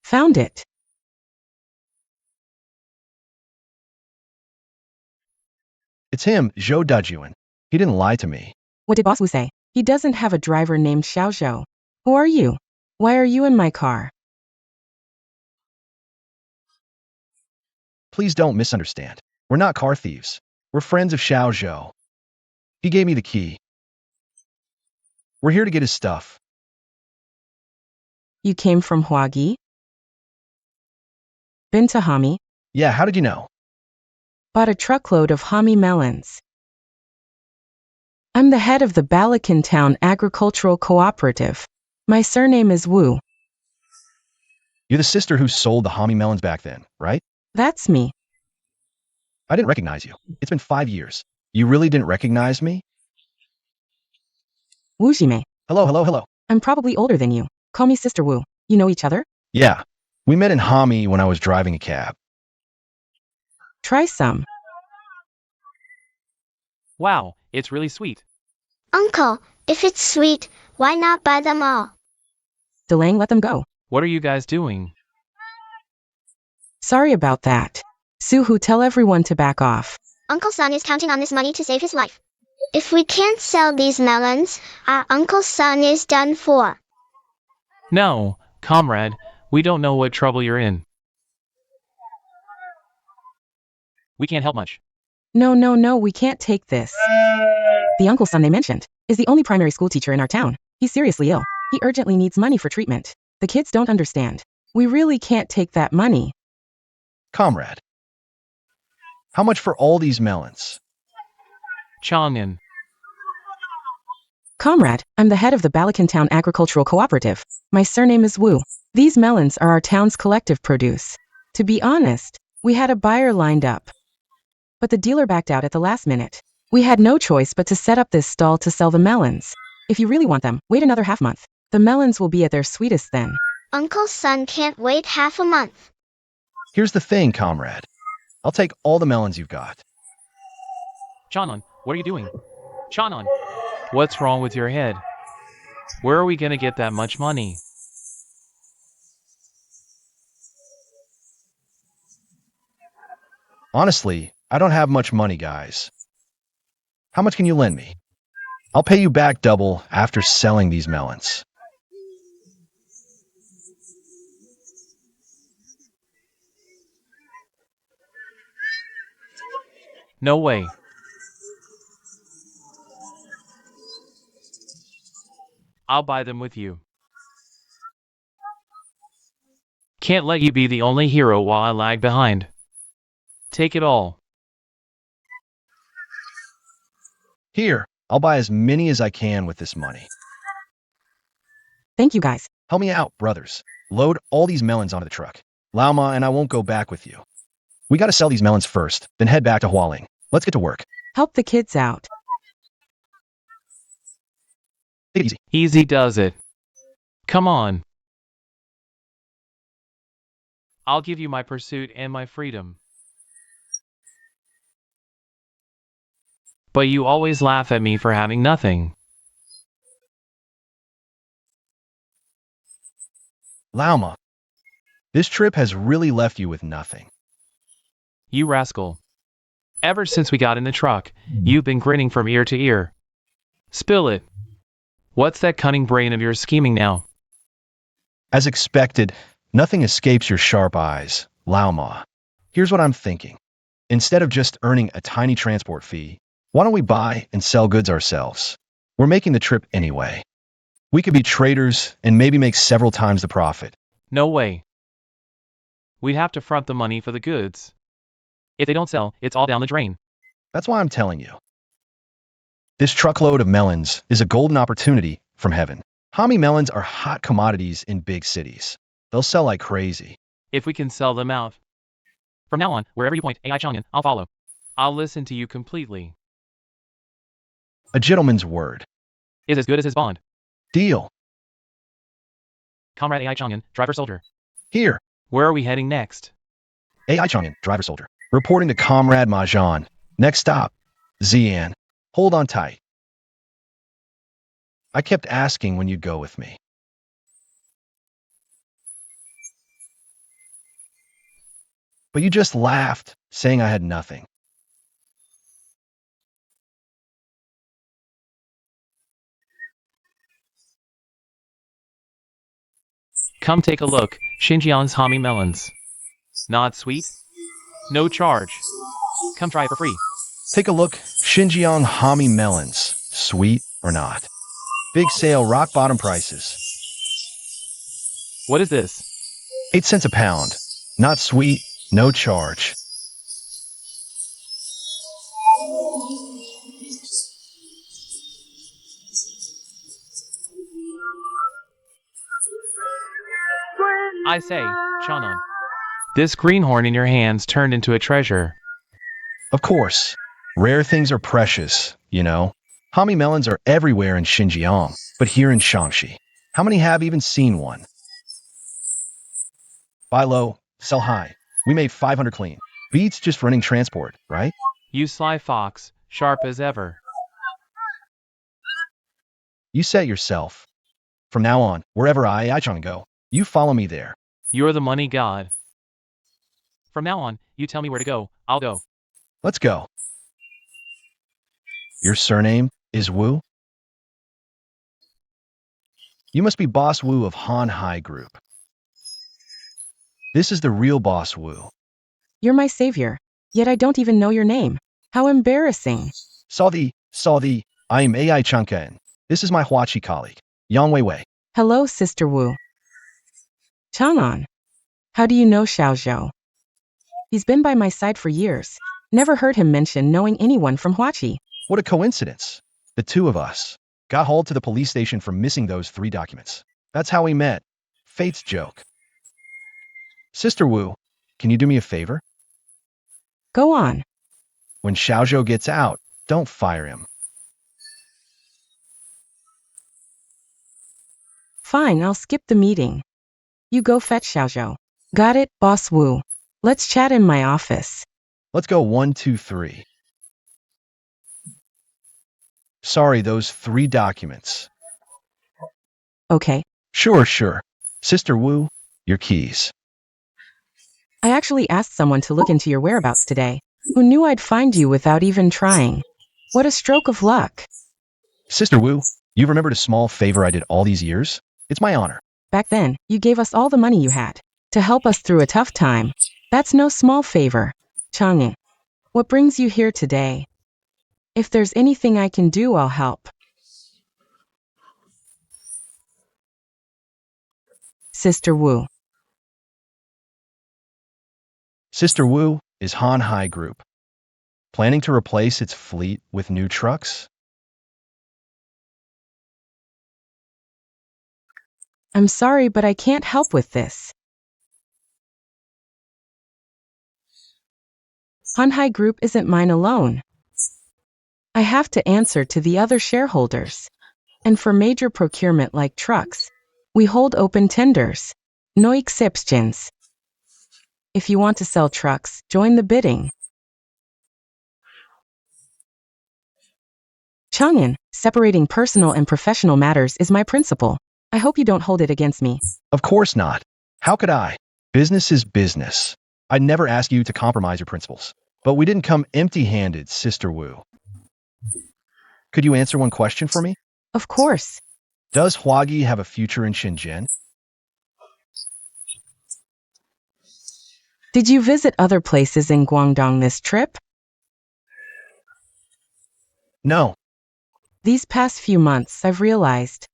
Found it. It's him, Zhou Dajuan. He didn't lie to me. What did Boss Wu say? He doesn't have a driver named Xiao Zhou. Who are you? Why are you in my car? Please don't misunderstand. We're not car thieves. We're friends of Xiao Zhou. He gave me the key. We're here to get his stuff. You came from Huagi? Been to Hami? Yeah, how did you know? Bought a truckload of Hami melons. I'm the head of the Balakan Town Agricultural Cooperative. My surname is Wu. You're the sister who sold the Hami melons back then, right? That's me. I didn't recognize you. It's been 5 years. You really didn't recognize me? Wu Jime. Hello. I'm probably older than you. Call me Sister Wu. You know each other? Yeah. We met in Hami when I was driving a cab. Try some. Wow, it's really sweet. Uncle, if it's sweet, why not buy them all? Delaying, let them go. What are you guys doing? Sorry about that. Suhu, tell everyone to back off. Uncle Sun is counting on this money to save his life. If we can't sell these melons, our Uncle Sun is done for. No, comrade, we don't know what trouble you're in. We can't help much. No, we can't take this. The Uncle Sun they mentioned is the only primary school teacher in our town. He's seriously ill. He urgently needs money for treatment. The kids don't understand. We really can't take that money. Comrade. How much for all these melons? Chang'an. Comrade, I'm the head of the Balakan Town Agricultural Cooperative. My surname is Wu. These melons are our town's collective produce. To be honest, we had a buyer lined up. But the dealer backed out at the last minute. We had no choice but to set up this stall to sell the melons. If you really want them, wait another half month. The melons will be at their sweetest then. Uncle Sun can't wait half a month. Here's the thing, comrade. I'll take all the melons you've got. Chang'an, what are you doing? Chang'an, what's wrong with your head? Where are we gonna get that much money? Honestly, I don't have much money, guys. How much can you lend me? I'll pay you back double after selling these melons. No way. I'll buy them with you. Can't let you be the only hero while I lag behind. Take it all. Here, I'll buy as many as I can with this money. Thank you guys. Help me out, brothers. Load all these melons onto the truck. Laoma and I won't go back with you. We gotta sell these melons first, then head back to Hualing. Let's get to work. Help the kids out. Take it easy. Easy does it. Come on. I'll give you my pursuit and my freedom. But you always laugh at me for having nothing. Laoma, this trip has really left you with nothing. You rascal. Ever since we got in the truck, you've been grinning from ear to ear. Spill it. What's that cunning brain of yours scheming now? As expected, nothing escapes your sharp eyes, Laoma. Here's what I'm thinking. Instead of just earning a tiny transport fee, why don't we buy and sell goods ourselves? We're making the trip anyway. We could be traders and maybe make several times the profit. No way. We'd have to front the money for the goods. If they don't sell, it's all down the drain. That's why I'm telling you. This truckload of melons is a golden opportunity from heaven. Hami melons are hot commodities in big cities. They'll sell like crazy. If we can sell them out. From now on, wherever you point, AI Chang'an, I'll follow. I'll listen to you completely. A gentleman's word. Is as good as his bond. Deal. Comrade AI Chang'an, driver soldier. Here. Where are we heading next? AI Chang'an, driver soldier. Reporting to Comrade Majan. Next stop. Xi'an. Hold on tight. I kept asking when you'd go with me. But you just laughed, saying I had nothing. Come take a look, Xinjiang's Hami melons. Not sweet? No charge. Come try for free. Take a look, Xinjiang Hami melons. Sweet or not? Big sale, rock bottom prices. What is this? 8 cents a pound. Not sweet, no charge. I say, Chanan. This greenhorn in your hands turned into a treasure. Of course. Rare things are precious, you know. Hami melons are everywhere in Xinjiang, but here in Shaanxi, how many have even seen one? Buy low, sell high. We made 500 clean. Beats just running transport, right? You sly fox, sharp as ever. You set yourself. From now on, wherever I go, you follow me there. You're the money god. From now on, you tell me where to go, I'll go. Let's go. Your surname is Wu? You must be Boss Wu of Han Hai Group. This is the real Boss Wu. You're my savior, yet I don't even know your name. How embarrassing. Saw the, I am AI Changken. This is my Huachi colleague, Yang Weiwei. Hello, Sister Wu. Chang'an. How do you know Xiao Zhou? He's been by my side for years. Never heard him mention knowing anyone from Huachi. What a coincidence. The two of us got hauled to the police station for missing those 3 documents. That's how we met. Fate's joke. Sister Wu, can you do me a favor? Go on. When Xiaozhou gets out, don't fire him. Fine, I'll skip the meeting. You go fetch Xiao Zhou. Got it, Boss Wu. Let's chat in my office. Let's go 1, 2, 3. Sorry, those 3 documents. Okay. Sure. Sister Wu, your keys. I actually asked someone to look into your whereabouts today. Who knew I'd find you without even trying? What a stroke of luck. Sister Wu, you remembered a small favor I did all these years? It's my honor. Back then, you gave us all the money you had to help us through a tough time. That's no small favor. Chang'an, what brings you here today? If there's anything I can do, I'll help. Sister Wu. Sister Wu is Han Hai Group. Planning to replace its fleet with new trucks? I'm sorry, but I can't help with this. Han Hai Group isn't mine alone. I have to answer to the other shareholders. And for major procurement like trucks, we hold open tenders. No exceptions. If you want to sell trucks, join the bidding. Chang'an, separating personal and professional matters is my principle. I hope you don't hold it against me. Of course not. How could I? Business is business. I'd never ask you to compromise your principles. But we didn't come empty-handed, Sister Wu. Could you answer one question for me? Of course. Does Huagi have a future in Shenzhen? Did you visit other places in Guangdong this trip? No. These past few months, I've realized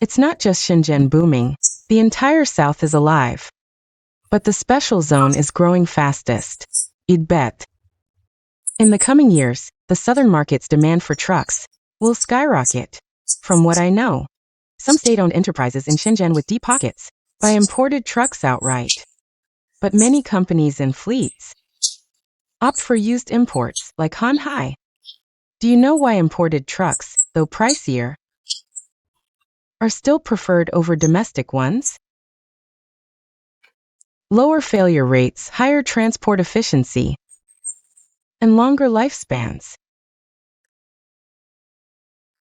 it's not just Shenzhen booming. The entire South is alive. But the special zone is growing fastest. You'd bet. In the coming years, the southern market's demand for trucks will skyrocket. From what I know, some state-owned enterprises in Shenzhen with deep pockets buy imported trucks outright. But many companies and fleets opt for used imports like Han Hai. Do you know why imported trucks, though pricier, are still preferred over domestic ones? Lower failure rates, higher transport efficiency, and longer lifespans.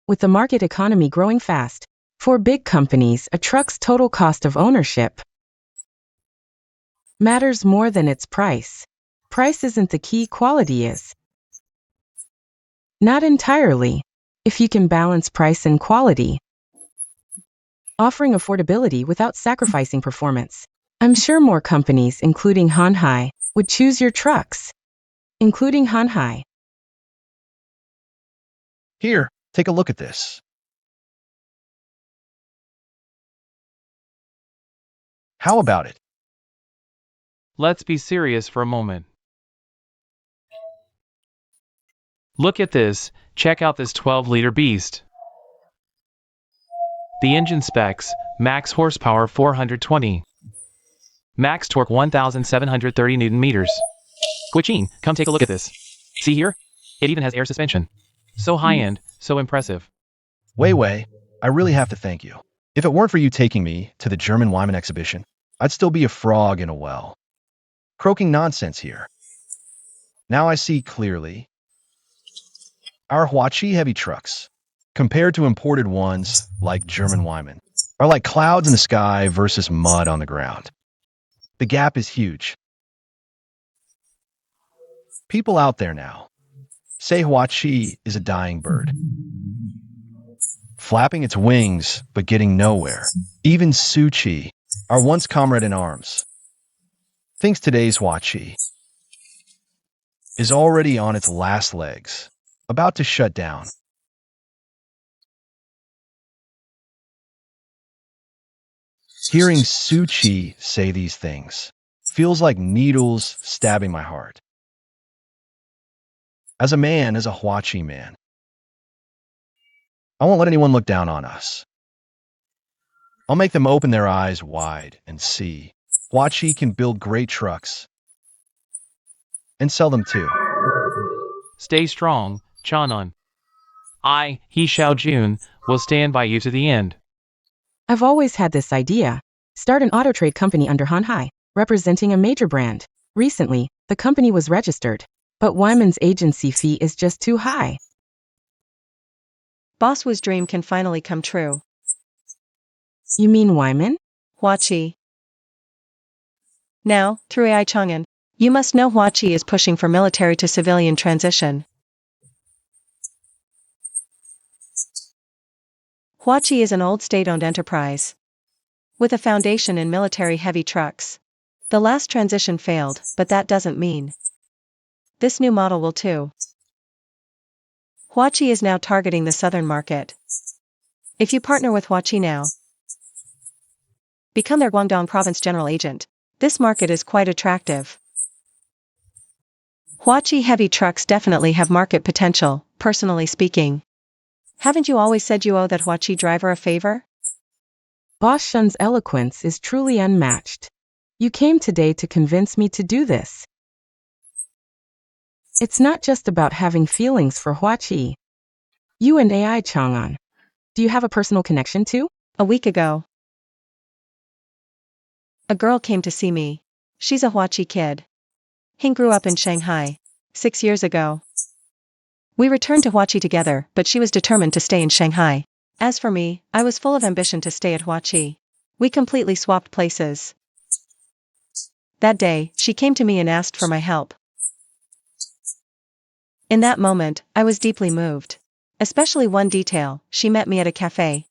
With the market economy growing fast, for big companies, a truck's total cost of ownership matters more than its price. Price isn't the key, quality is. Not entirely. If you can balance price and quality, offering affordability without sacrificing performance, I'm sure more companies, including Hanhai, would choose your trucks. Including Hanhai. Here, take a look at this. How about it? Let's be serious for a moment. Look at this, check out this 12-liter beast. The engine specs, max horsepower 420. Max torque 1,730 Newton meters. Xi'an, come take a look at this. See here? It even has air suspension. So high-end, so impressive. Wei, I really have to thank you. If it weren't for you taking me to the German Wyman exhibition, I'd still be a frog in a well. Croaking nonsense here. Now I see clearly. Our Hatchi heavy trucks, compared to imported ones like German Wyman, are like clouds in the sky versus mud on the ground. The gap is huge. People out there now say Hatchi is a dying bird, flapping its wings but getting nowhere. Even Suchi, our once comrade in arms, thinks today's Hatchi is already on its last legs, about to shut down. Hearing Suchi say these things feels like needles stabbing my heart. As a man, as a Hatchi man, I won't let anyone look down on us. I'll make them open their eyes wide and see Hatchi can build great trucks and sell them too. Stay strong, Chanan. He Xiaojun, will stand by you to the end. I've always had this idea. Start an auto trade company under Hanhai, representing a major brand. Recently, the company was registered, but Wyman's agency fee is just too high. Boss Wu's dream can finally come true. You mean Wyman? Hatchi. Now, through AI Chang'an, you must know Hatchi is pushing for military to civilian transition. Hatchi is an old state-owned enterprise with a foundation in military heavy trucks. The last transition failed, but that doesn't mean this new model will too. Hatchi is now targeting the southern market. If you partner with Hatchi now, become their Guangdong province general agent, this market is quite attractive. Hatchi heavy trucks definitely have market potential, personally speaking. Haven't you always said you owe that Hatchi driver a favor? Boss Shun's eloquence is truly unmatched. You came today to convince me to do this. It's not just about having feelings for Hatchi. You and AI Chang'an. Do you have a personal connection too? A week ago, a girl came to see me. She's a Hatchi kid. He grew up in Shanghai 6 years ago. We returned to Hatchi together, but she was determined to stay in Shanghai. As for me, I was full of ambition to stay at Hatchi. We completely swapped places. That day, she came to me and asked for my help. In that moment, I was deeply moved. Especially one detail, she met me at a cafe.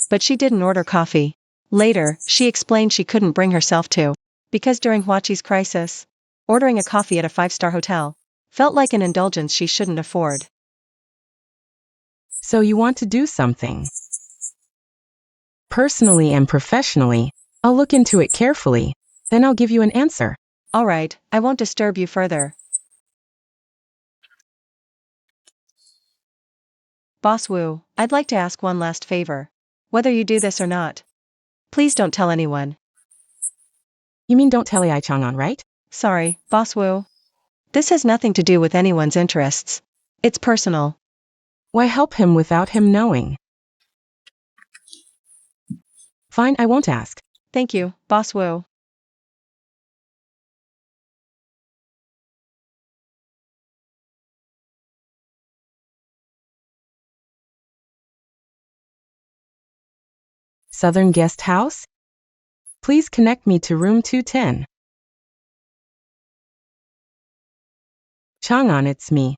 But she didn't order coffee. Later, she explained she couldn't bring herself to, because during Hatchi's crisis, ordering a coffee at a 5-star hotel felt like an indulgence she shouldn't afford. So you want to do something. Personally and professionally, I'll look into it carefully, then I'll give you an answer. All right, I won't disturb you further. Boss Wu, I'd like to ask one last favor. Whether you do this or not, please don't tell anyone. You mean don't tell AI Chang'an, right? Sorry, Boss Wu. This has nothing to do with anyone's interests. It's personal. Why help him without him knowing? Fine, I won't ask. Thank you, Boss Wu. Southern Guest House? Please connect me to room 210. Chang'an, it's me.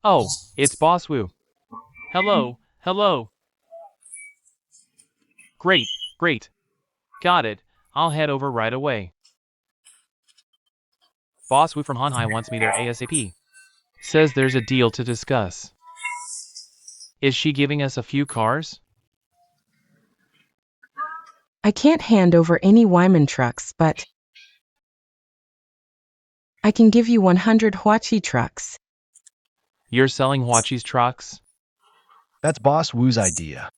Oh, it's Boss Wu. Hello, hello. Great, great. Got it. I'll head over right away. Boss Wu from Hanhai wants me there ASAP. Says there's a deal to discuss. Is she giving us a few cars? I can't hand over any Wyman trucks, but I can give you 100 Huachi trucks. You're selling Huachi's trucks? That's Boss Wu's idea.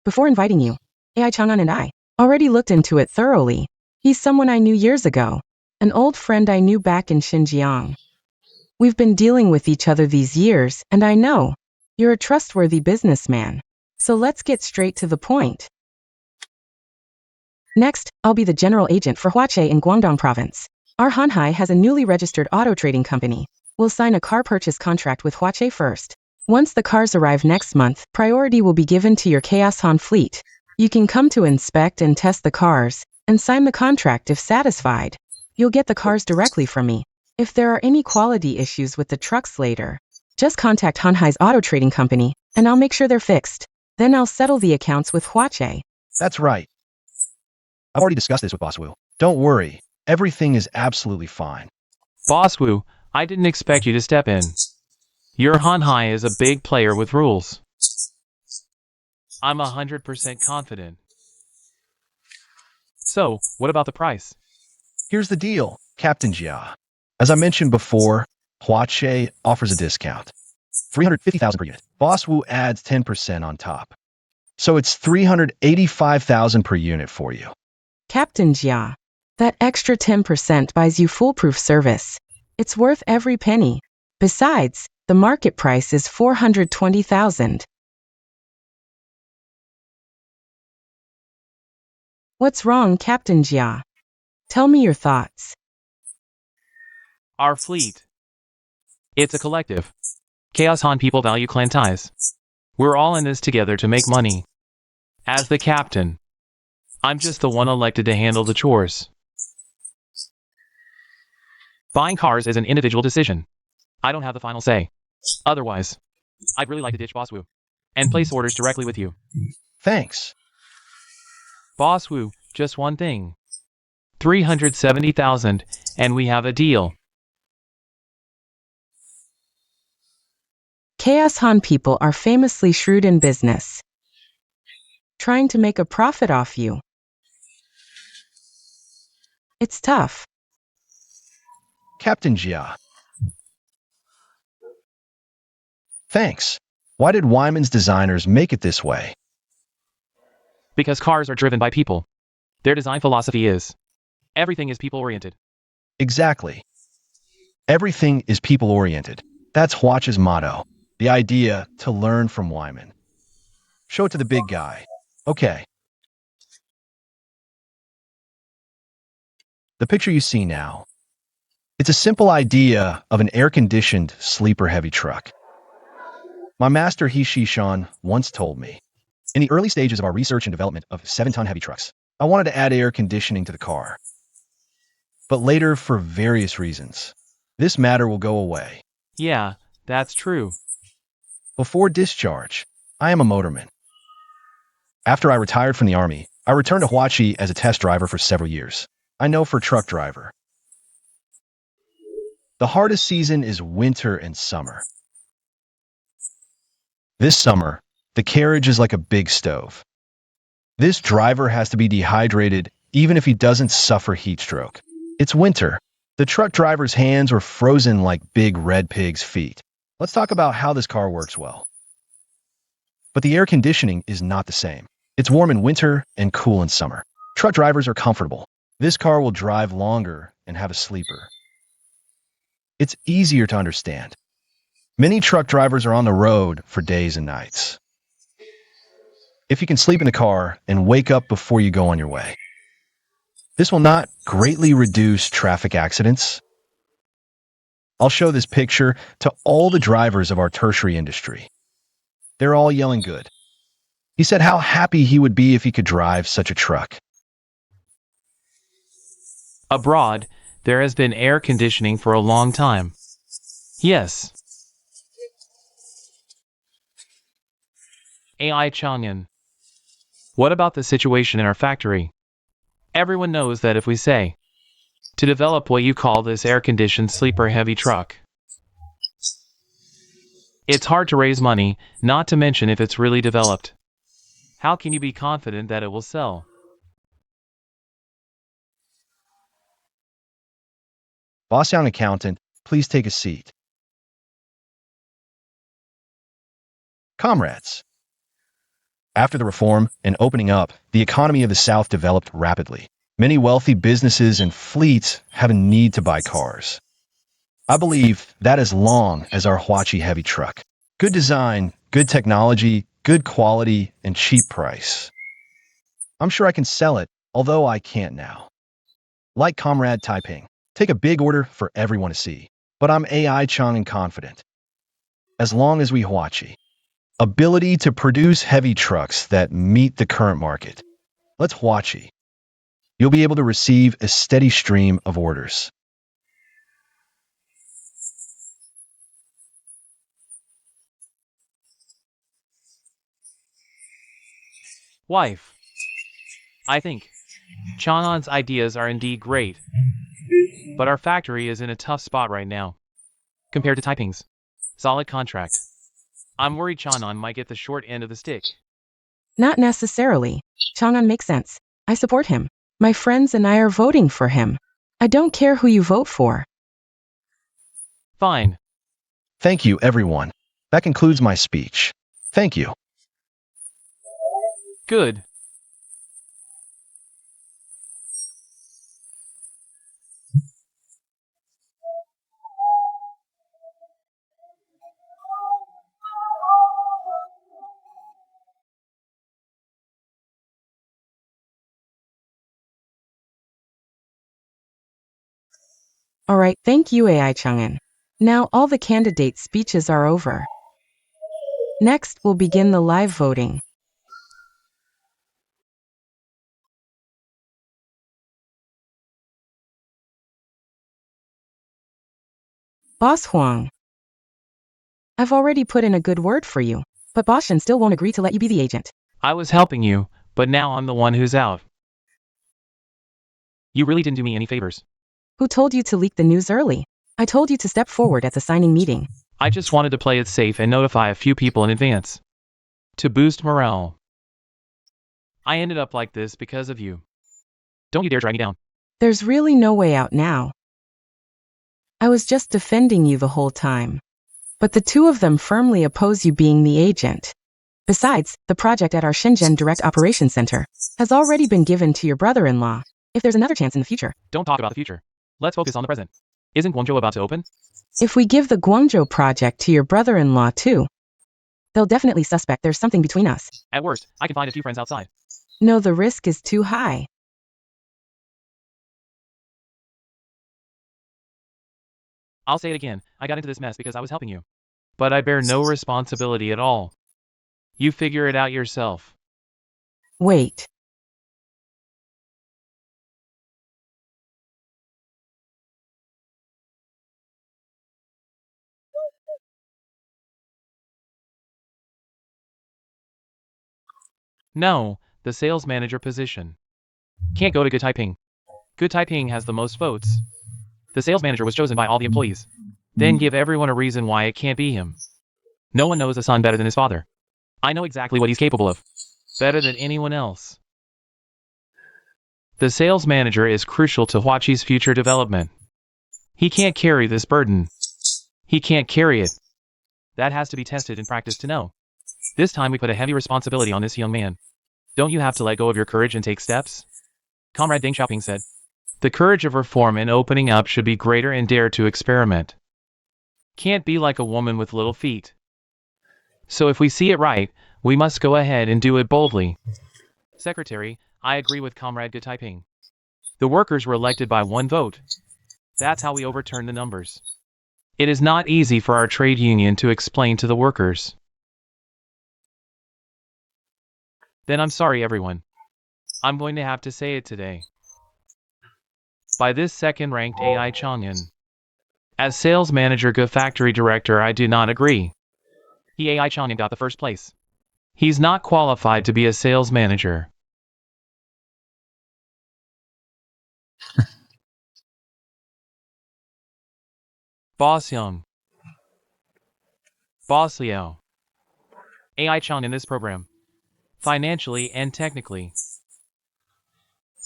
Before inviting you, AI Chang'an and I already looked into it thoroughly. He's someone I knew years ago, an old friend I knew back in Xinjiang. We've been dealing with each other these years, and I know you're a trustworthy businessman. So let's get straight to the point. Next, I'll be the general agent for Huache in Guangdong province. Our Hanhai has a newly registered auto trading company. We'll sign a car purchase contract with Huache first. Once the cars arrive next month, priority will be given to your Chaos Han fleet. You can come to inspect and test the cars, and sign the contract if satisfied. You'll get the cars directly from me. If there are any quality issues with the trucks later, just contact Hanhai's auto trading company, and I'll make sure they're fixed. Then I'll settle the accounts with Huache. That's right. I've already discussed this with Boss Wu. Don't worry. Everything is absolutely fine. Boss Wu, I didn't expect you to step in. Your Hanhai is a big player with rules. I'm 100% confident. So, what about the price? Here's the deal, Captain Jia. As I mentioned before, Huache offers a discount. 350,000 per unit. Boss Wu adds 10% on top. So it's 385,000 per unit for you. Captain Jia, that extra 10% buys you foolproof service. It's worth every penny. Besides, the market price is 420,000. What's wrong, Captain Jia? Tell me your thoughts. Our fleet. It's a collective. Chaos Han people value clan ties. We're all in this together to make money. As the captain, I'm just the one elected to handle the chores. Buying cars is an individual decision. I don't have the final say. Otherwise, I'd really like to ditch Boss Wu and place orders directly with you. Thanks. Boss Wu, just one thing. 370,000, and we have a deal. Chaos Han people are famously shrewd in business, trying to make a profit off you. It's tough. Captain Jia. Thanks. Why did Wyman's designers make it this way? Because cars are driven by people. Their design philosophy is, everything is people-oriented. Exactly. Everything is people-oriented. That's Huache's motto. The idea to learn from Wyman. Show it to the big guy. Okay. The picture you see now. It's a simple idea of an air-conditioned, sleeper-heavy truck. My master Xi'an once told me, in the early stages of our research and development of 7-ton heavy trucks, I wanted to add air conditioning to the car. But later, for various reasons, this matter will go away. Yeah, that's true. Before discharge, I am a motorman. After I retired from the army, I returned to Huachi as a test driver for several years. I know for truck driver. The hardest season is winter and summer. This summer, the carriage is like a big stove. This driver has to be dehydrated even if he doesn't suffer heat stroke. It's winter. The truck driver's hands were frozen like big red pig's feet. Let's talk about how this car works well. But the air conditioning is not the same. It's warm in winter and cool in summer. Truck drivers are comfortable. This car will drive longer and have a sleeper. It's easier to understand. Many truck drivers are on the road for days and nights. If you can sleep in the car and wake up before you go on your way, this will not greatly reduce traffic accidents. I'll show this picture to all the drivers of our tertiary industry. They're all yelling good. He said how happy he would be if he could drive such a truck. Abroad, there has been air conditioning for a long time. Yes. AI Chang'an. What about the situation in our factory? Everyone knows that if we say to develop what you call this air-conditioned sleeper-heavy truck, it's hard to raise money, not to mention if it's really developed. How can you be confident that it will sell? Boss Young Accountant, please take a seat. Comrades, after the reform and opening up, the economy of the South developed rapidly. Many wealthy businesses and fleets have a need to buy cars. I believe that as long as our Hatchi heavy truck, good design, good technology, good quality, and cheap price, I'm sure I can sell it, although I can't now. Like Comrade Taiping, take a big order for everyone to see. But I'm AI Chang and confident. As long as we Hatchi, ability to produce heavy trucks that meet the current market. Let's Hatchi. You'll be able to receive a steady stream of orders. Wife, I think Chang'an's ideas are indeed great, but our factory is in a tough spot right now. Compared to Taiping's solid contract, I'm worried Chang'an might get the short end of the stick. Not necessarily. Chang'an makes sense. I support him. My friends and I are voting for him. I don't care who you vote for. Fine. Thank you, everyone. That concludes my speech. Thank you. Good. All right, thank you, AI Chang'an. Now all the candidate speeches are over. Next, we'll begin the live voting. Boss Huang. I've already put in a good word for you, but Boss Shen still won't agree to let you be the agent. I was helping you, but now I'm the one who's out. You really didn't do me any favors. Who told you to leak the news early? I told you to step forward at the signing meeting. I just wanted to play it safe and notify a few people in advance. To boost morale. I ended up like this because of you. Don't you dare drag me down. There's really no way out now. I was just defending you the whole time. But the two of them firmly oppose you being the agent. Besides, the project at our Shenzhen Direct Operations Center has already been given to your brother-in-law. If there's another chance in the future. Don't talk about the future. Let's focus on the present. Isn't Guangzhou about to open? If we give the Guangzhou project to your brother-in-law too, they'll definitely suspect there's something between us. At worst, I can find a few friends outside. No, the risk is too high. I'll say it again, I got into this mess because I was helping you. But I bear no responsibility at all. You figure it out yourself. Wait. No, the sales manager position. Can't go to Good Taiping. Good Taiping has the most votes. The sales manager was chosen by all the employees. Then give everyone a reason why it can't be him. No one knows a son better than his father. I know exactly what he's capable of. Better than anyone else. The sales manager is crucial to Huaqi's future development. He can't carry this burden. He can't carry it. That has to be tested in practice to know. This time we put a heavy responsibility on this young man. Don't you have to let go of your courage and take steps? Comrade Deng Xiaoping said. The courage of reform and opening up should be greater and dare to experiment. Can't be like a woman with little feet. So if we see it right, we must go ahead and do it boldly. Secretary, I agree with Comrade Good Taiping. The workers were elected by one vote. That's how we overturn the numbers. It is not easy for our trade union to explain to the workers. Then I'm sorry everyone. I'm going to have to say it today. by this second-ranked AI Chang'an. As sales manager go factory director, I do not agree. He AI Chang'an got the first place. He's not qualified to be a sales manager. Boss Young. Boss Liao. AI Chang in this program. Financially and technically.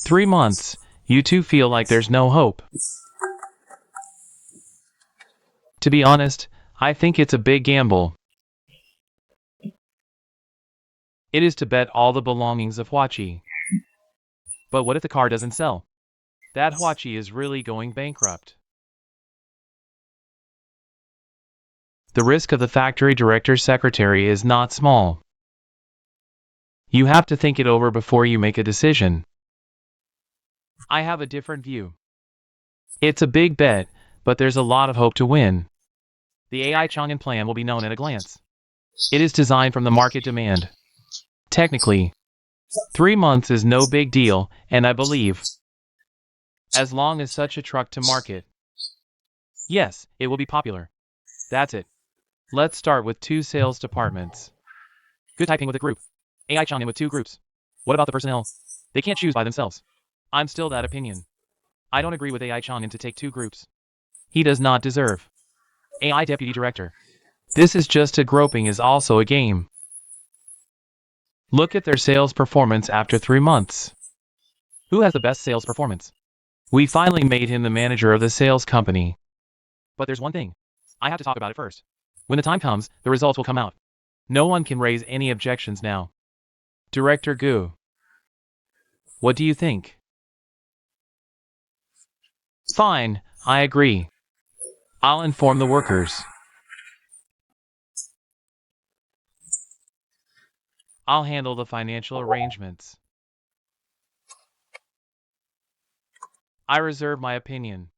3 months, you two feel like there's no hope. To be honest, I think it's a big gamble. It is to bet all the belongings of Hatchi. But what if the car doesn't sell? That Hatchi is really going bankrupt. The risk of the factory director's secretary is not small. You have to think it over before you make a decision. I have a different view. It's a big bet, but there's a lot of hope to win. The AI Chang'an plan will be known at a glance. It is designed from the market demand. Technically, 3 months is no big deal, and I believe, as long as such a truck to market, yes, it will be popular. That's it. Let's start with 2 sales departments. Good typing with a group. AI Chang'an with 2 groups. What about the personnel? They can't choose by themselves. I'm still that opinion. I don't agree with AI Chang'an to take 2 groups. He does not deserve. AI Deputy Director. This is just a groping is also a game. Look at their sales performance after 3 months. Who has the best sales performance? We finally made him the manager of the sales company. But there's one thing. I have to talk about it first. When the time comes, the results will come out. No one can raise any objections now. Director Gu. What do you think? Fine, I agree. I'll inform the workers. I'll handle the financial arrangements. I reserve my opinion.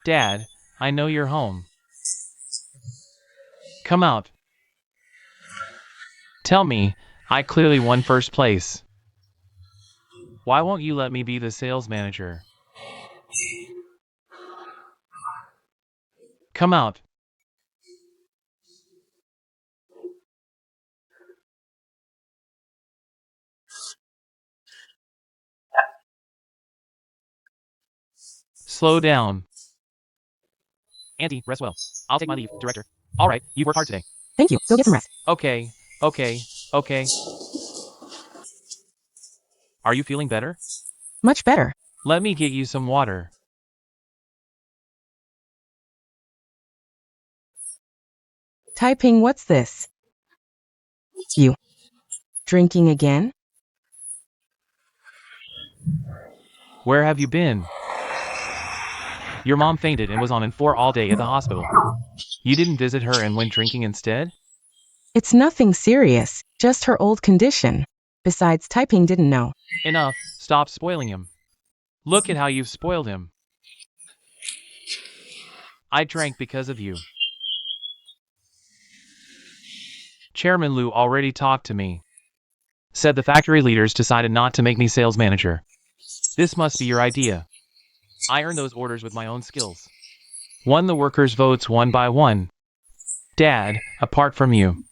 Dad, I know you're home. Come out. Tell me, I clearly won first place. Why won't you let me be the sales manager? Come out. Slow down. Auntie, rest well. I'll take my leave, Director. All right, you've worked hard today. Thank you. Go get some rest. Okay. Are you feeling better? Much better. Let me get you some water. Typing, what's this? You. Drinking again? Where have you been? Your mom fainted and was on N4 all day at the hospital. You didn't visit her and went drinking instead? It's nothing serious, just her old condition. Besides, Typing didn't know. Enough, stop spoiling him. Look at how you've spoiled him. I drank because of you. Chairman Liu already talked to me. Said the factory leaders decided not to make me sales manager. This must be your idea. I earned those orders with my own skills. Won the workers' votes 1 by 1. Dad, apart from you,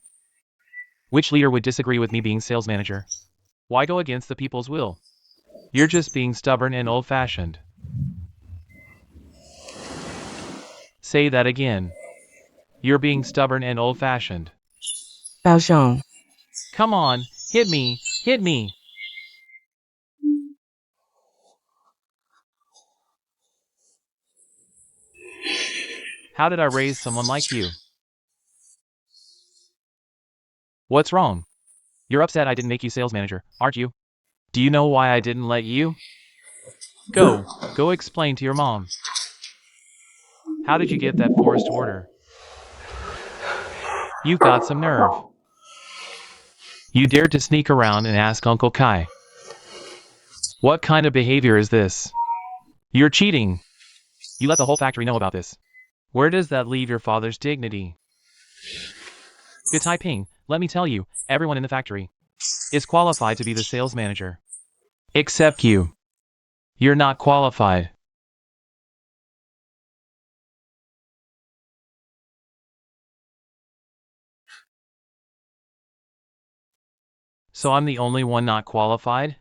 which leader would disagree with me being sales manager? Why go against the people's will? You're just being stubborn and old-fashioned. Say that again. You're being stubborn and old-fashioned. Baozhong. Come on, hit me, hit me. How did I raise someone like you? What's wrong? You're upset I didn't make you sales manager, aren't you? Do you know why I didn't let you? Go explain to your mom. How did you get that forced order? You've got some nerve. You dared to sneak around and ask Uncle Kai. What kind of behavior is this? You're cheating. You let the whole factory know about this. Where does that leave your father's dignity? Good Taiping, let me tell you, everyone in the factory is qualified to be the sales manager. Except you. You're not qualified. So I'm the only one not qualified?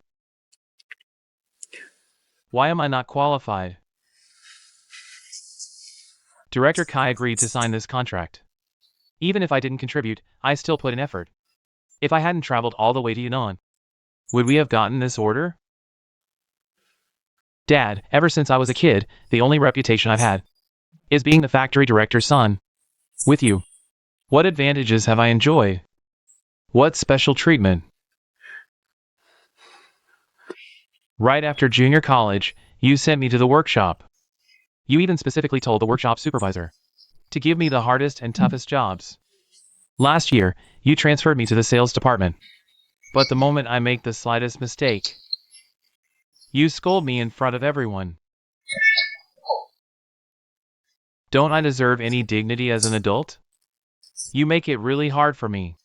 Why am I not qualified? Director Kai agreed to sign this contract. Even if I didn't contribute, I still put in effort. If I hadn't traveled all the way to Yunnan, would we have gotten this order? Dad, ever since I was a kid, the only reputation I've had is being the factory director's son. With you, what advantages have I enjoyed? What special treatment? Right after junior college, you sent me to the workshop. You even specifically told the workshop supervisor to give me the hardest and toughest jobs. Last year, you transferred me to the sales department. But the moment I make the slightest mistake, you scold me in front of everyone. Don't I deserve any dignity as an adult? You make it really hard for me.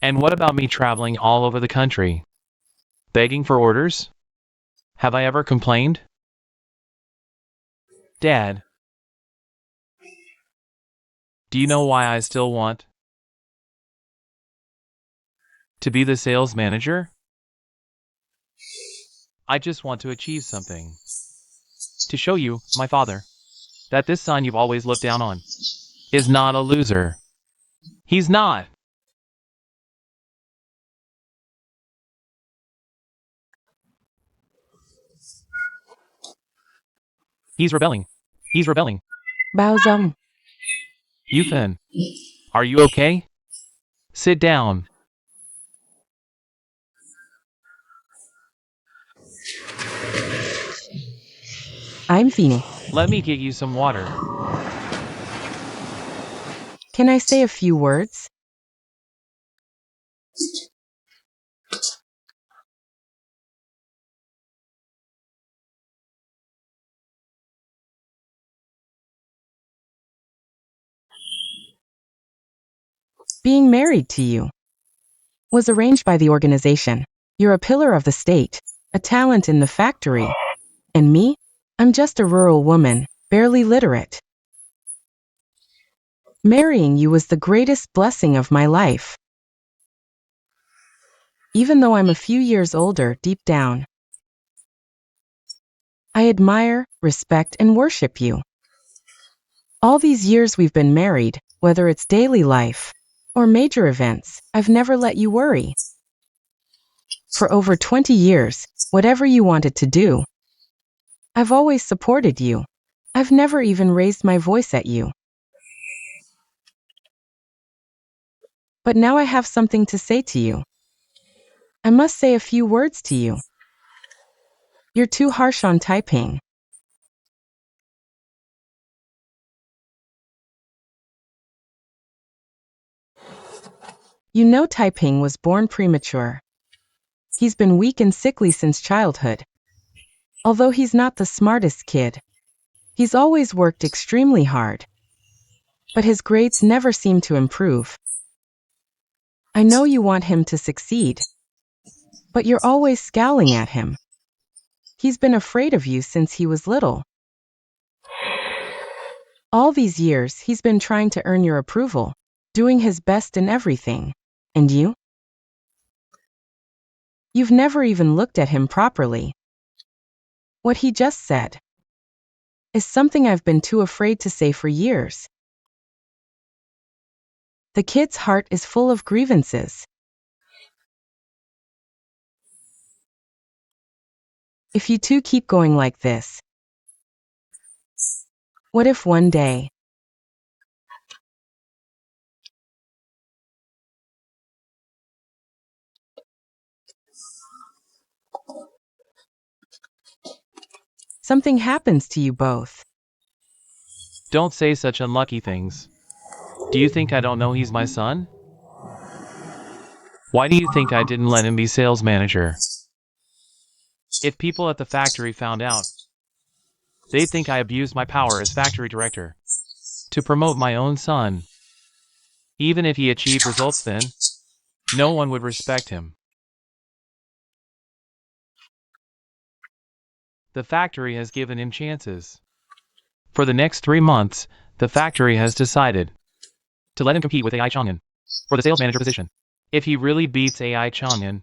And what about me traveling all over the country? Begging for orders? Have I ever complained? Dad, do you know why I still want to be the sales manager? I just want to achieve something. To show you, my father, that this son you've always looked down on is not a loser. He's not. He's rebelling. He's rebelling. Baozong. Yufan, are you okay? Sit down. I'm Fini. Let me get you some water. Can I say a few words? Being married to you was arranged by the organization. You're a pillar of the state, a talent in the factory. And me? I'm just a rural woman, barely literate. Marrying you was the greatest blessing of my life. Even though I'm a few years older deep down, I admire, respect, and worship you. All these years we've been married, whether it's daily life or major events, I've never let you worry. For over 20 years, whatever you wanted to do, I've always supported you. I've never even raised my voice at you. But now I have something to say to you. I must say a few words to you. You're too harsh on Taiping. You know Taiping was born premature. He's been weak and sickly since childhood. Although he's not the smartest kid, he's always worked extremely hard. But his grades never seem to improve. I know you want him to succeed, but you're always scowling at him. He's been afraid of you since he was little. All these years, he's been trying to earn your approval, doing his best in everything. And you? You've never even looked at him properly. What he just said is something I've been too afraid to say for years. The kid's heart is full of grievances. If you two keep going like this, what if one day something happens to you both? Don't say such unlucky things. Do you think I don't know he's my son? Why do you think I didn't let him be sales manager? If people at the factory found out, they'd think I abused my power as factory director to promote my own son. Even if he achieved results then, no one would respect him. The factory has given him chances. For the next 3 months, the factory has decided to let him compete with AI Chang'an for the sales manager position. If he really beats AI Chang'an,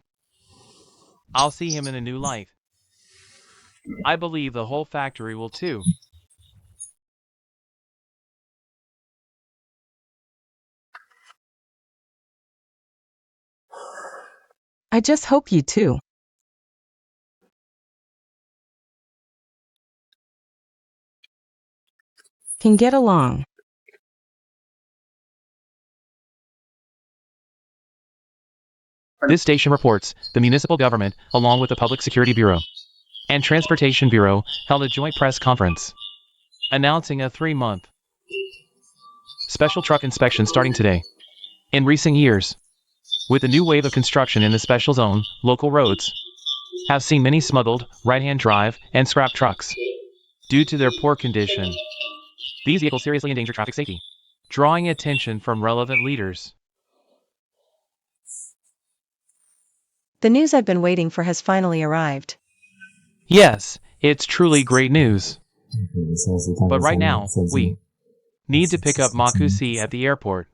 I'll see him in a new light. I believe the whole factory will too. I just hope you too can get along. This station reports the municipal government, along with the Public Security Bureau and Transportation Bureau, held a joint press conference announcing a 3-month special truck inspection starting today. In recent years, with the new wave of construction in the special zone, local roads have seen many smuggled, right-hand drive, and scrap trucks. Due to their poor condition, these vehicles seriously endanger traffic safety, drawing attention from relevant leaders. The news I've been waiting for has finally arrived. Yes, it's truly great news. But right now, we need to pick up Makusi at the airport.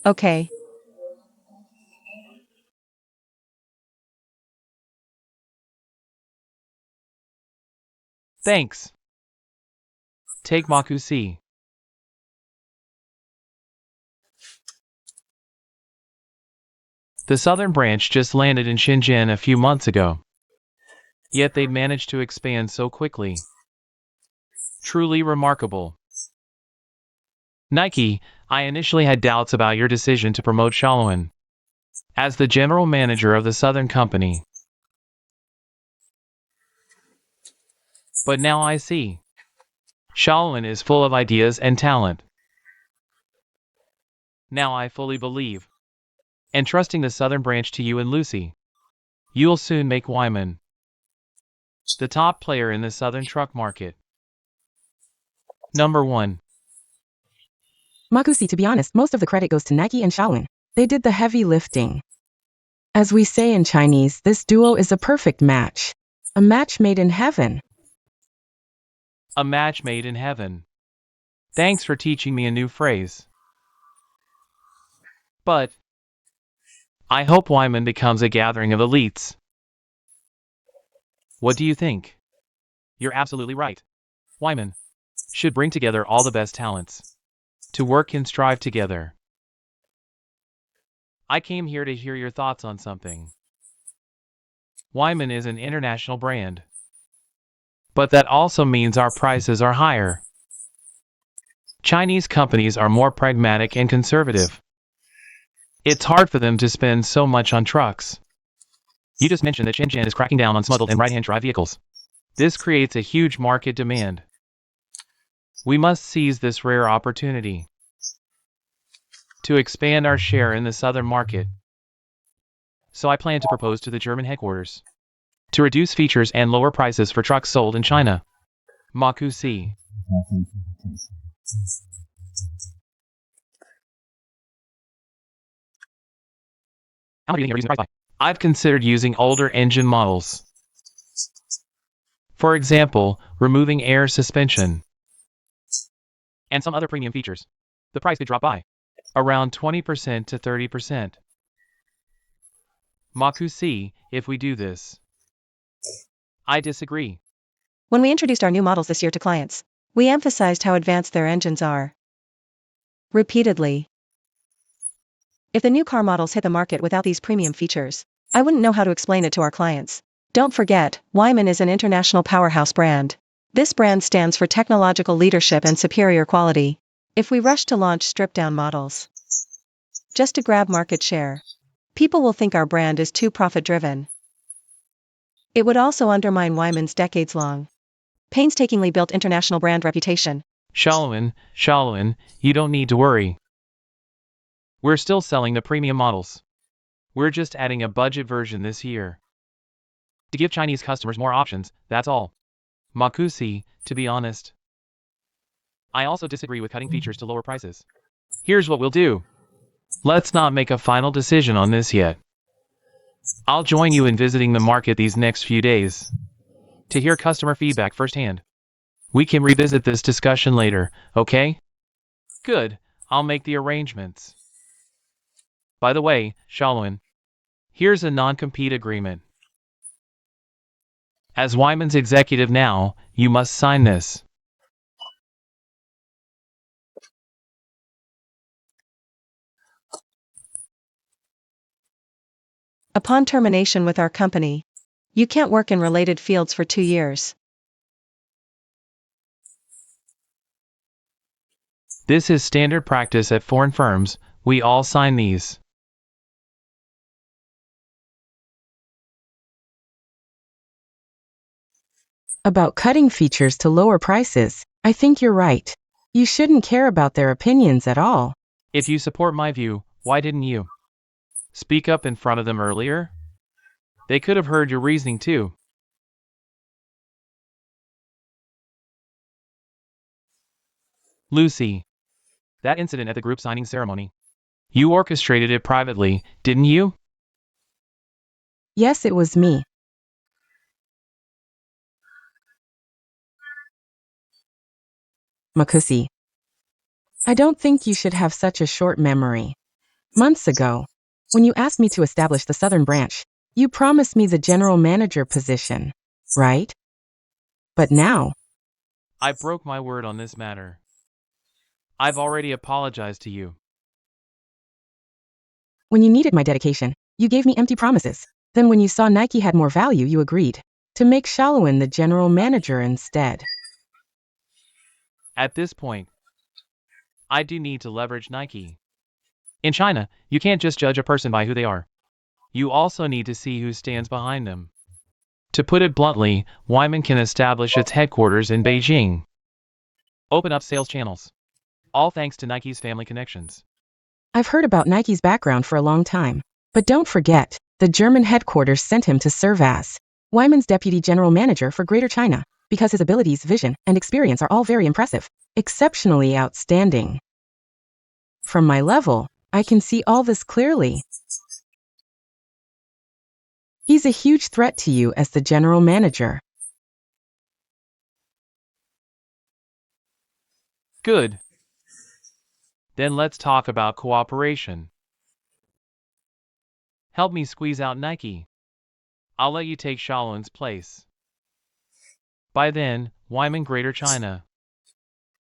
Okay. Thanks. Take Makusi. The southern branch just landed in Shenzhen a few months ago. Yet they managed to expand so quickly. Truly remarkable. Nike, I initially had doubts about your decision to promote Xi'an as the general manager of the southern company. But now I see. Xi'an is full of ideas and talent. Now I fully believe. And trusting the southern branch to you and Lucy, you'll soon make Wyman the top player in the southern truck market. Number 1. Makusi, to be honest, most of the credit goes to Nike and Xi'an. They did the heavy lifting. As we say in Chinese, this duo is a perfect match. A match made in heaven. A match made in heaven. Thanks for teaching me a new phrase. But I hope Wyman becomes a gathering of elites. What do you think? You're absolutely right. Wyman should bring together all the best talents to work and strive together. I came here to hear your thoughts on something. Wyman is an international brand, but that also means our prices are higher. Chinese companies are more pragmatic and conservative. It's hard for them to spend so much on trucks. You just mentioned that Shenzhen is cracking down on smuggled and right-hand drive vehicles. This creates a huge market demand. We must seize this rare opportunity to expand our share in the southern market. So I plan to propose to the German headquarters to reduce features and lower prices for trucks sold in China. Makusi. How much do you think you're using the price by? I've considered using older engine models. For example, removing air suspension and some other premium features. The price could drop by around 20% to 30%. Makusi, if we do this. I disagree. When we introduced our new models this year to clients, we emphasized how advanced their engines are. Repeatedly. If the new car models hit the market without these premium features, I wouldn't know how to explain it to our clients. Don't forget, Wyman is an international powerhouse brand. This brand stands for technological leadership and superior quality. If we rush to launch stripped-down models just to grab market share, people will think our brand is too profit-driven. It would also undermine Wyman's decades-long Painstakingly built international brand reputation. Shaolin, you don't need to worry. We're still selling the premium models. We're just adding a budget version this year. To give Chinese customers more options, that's all. Makusi, to be honest. I also disagree with cutting features to lower prices. Here's what we'll do. Let's not make a final decision on this yet. I'll join you in visiting the market these next few days to hear customer feedback firsthand. We can revisit this discussion later, okay? Good, I'll make the arrangements. By the way, Shaolin, here's a non-compete agreement. As Wyman's executive now, you must sign this. Upon termination with our company, you can't work in related fields for 2 years. This is standard practice at foreign firms. We all sign these. About cutting features to lower prices, I think you're right. You shouldn't care about their opinions at all. If you support my view, why didn't you speak up in front of them earlier? They could have heard your reasoning too. Lucy, that incident at the group signing ceremony. You orchestrated it privately, didn't you? Yes, it was me. Makusi. I don't think you should have such a short memory. Months ago, when you asked me to establish the Southern branch, you promised me the general manager position, right? But now, I broke my word on this matter. I've already apologized to you. when you needed my dedication, you gave me empty promises. Then when you saw Nike had more value, you agreed to make Shaolin the general manager instead. At this point, I do need to leverage Nike. In China, you can't just judge a person by who they are. You also need to see who stands behind them. To put it bluntly, Wyman can establish its headquarters in Beijing. Open up sales channels. All thanks to Nike's family connections. I've heard about Nike's background for a long time. But don't forget, the German headquarters sent him to serve as Wyman's deputy general manager for Greater China, because his abilities, vision, and experience are all very impressive, exceptionally outstanding. From my level, I can see all this clearly. He's a huge threat to you as the general manager. Good. Then let's talk about cooperation. Help me squeeze out Nike. I'll let you take Shaolin's place. By then, Wyman Greater China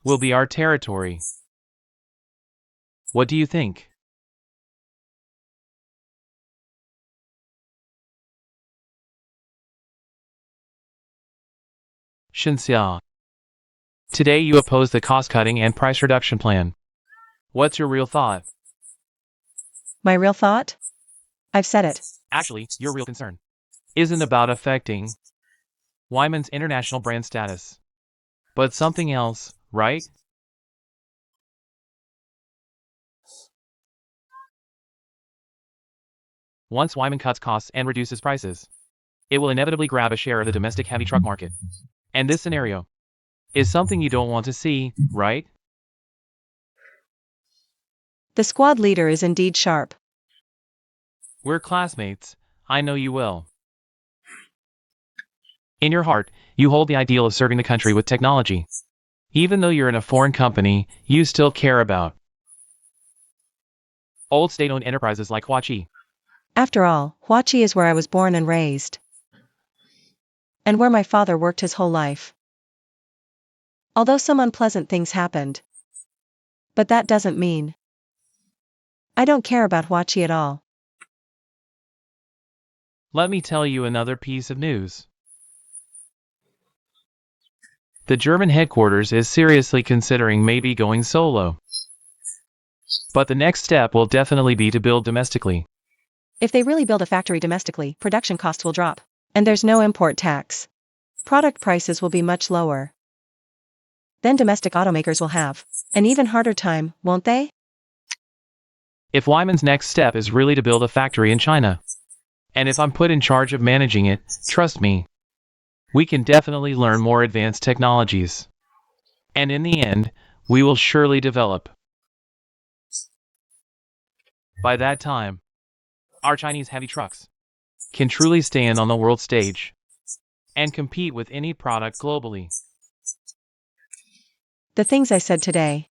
will be our territory. What do you think? Shenzhen. Today you oppose the cost-cutting and price reduction plan. What's your real thought? My real thought? I've said it. Actually, your real concern isn't about affecting Wyman's international brand status, but something else, right? Once Wyman cuts costs and reduces prices, it will inevitably grab a share of the domestic heavy truck market. And this scenario is something you don't want to see, right? The squad leader is indeed sharp. We're classmates, I know you will. In your heart, you hold the ideal of serving the country with technology. Even though you're in a foreign company, you still care about old state-owned enterprises like Hatchi. After all, Hatchi is where I was born and raised. And where my father worked his whole life. Although some unpleasant things happened. But that doesn't mean I don't care about Hatchi at all. Let me tell you another piece of news. The German headquarters is seriously considering maybe going solo. But the next step will definitely be to build domestically. If they really build a factory domestically, production costs will drop. And there's no import tax. Product prices will be much lower. Then domestic automakers will have an even harder time, won't they? If Wyman's next step is really to build a factory in China, and if I'm put in charge of managing it, trust me, we can definitely learn more advanced technologies. And in the end, we will surely develop. By that time, our Chinese heavy trucks can truly stand on the world stage and compete with any product globally. The things I said today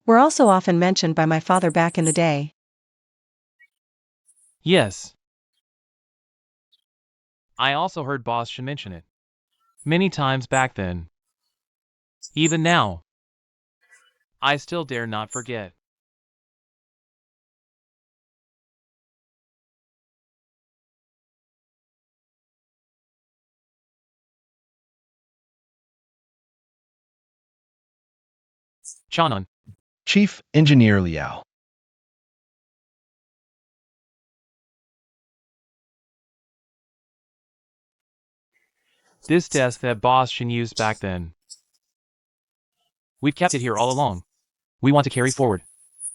were also often mentioned by my father back in the day. Yes. I also heard Boss Shen mention it many times back then. Even now, I still dare not forget. Chanan. Chief Engineer Liao. This desk that Boss Shen used back then. We've kept it here all along. We want to carry forward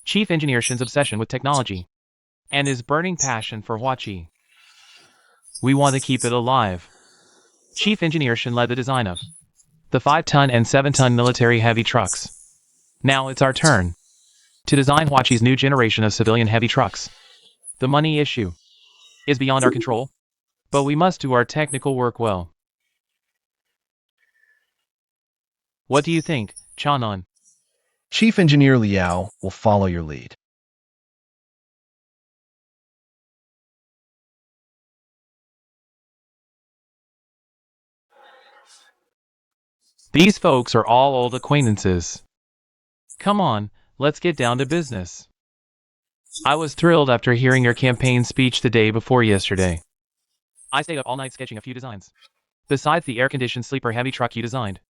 Chief Engineer Shen's obsession with technology and his burning passion for Hatchi. We want to keep it alive. Chief Engineer Shen led the design of the 5-ton and 7-ton military heavy trucks. Now it's our turn to design Hatchi's new generation of civilian heavy trucks. The money issue is beyond our control, but we must do our technical work well. What do you think, Chanan? Chief Engineer Liao will follow your lead. These folks are all old acquaintances. Come on, let's get down to business. I was thrilled after hearing your campaign speech the day before yesterday. I stayed up all night sketching a few designs. Besides the air-conditioned sleeper heavy truck you designed,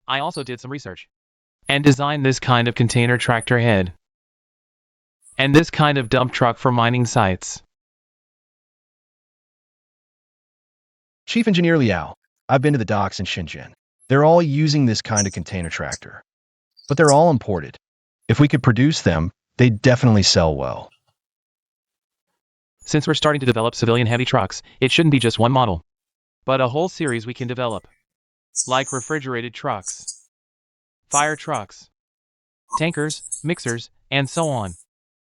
I also did some research and designed this kind of container tractor head and this kind of dump truck for mining sites. Chief Engineer Liao, I've been to the docks in Shenzhen. They're all using this kind of container tractor, but they're all imported. If we could produce them, they'd definitely sell well. Since we're starting to develop civilian heavy trucks, it shouldn't be just one model, but a whole series we can develop, like refrigerated trucks, fire trucks, tankers, mixers, and so on.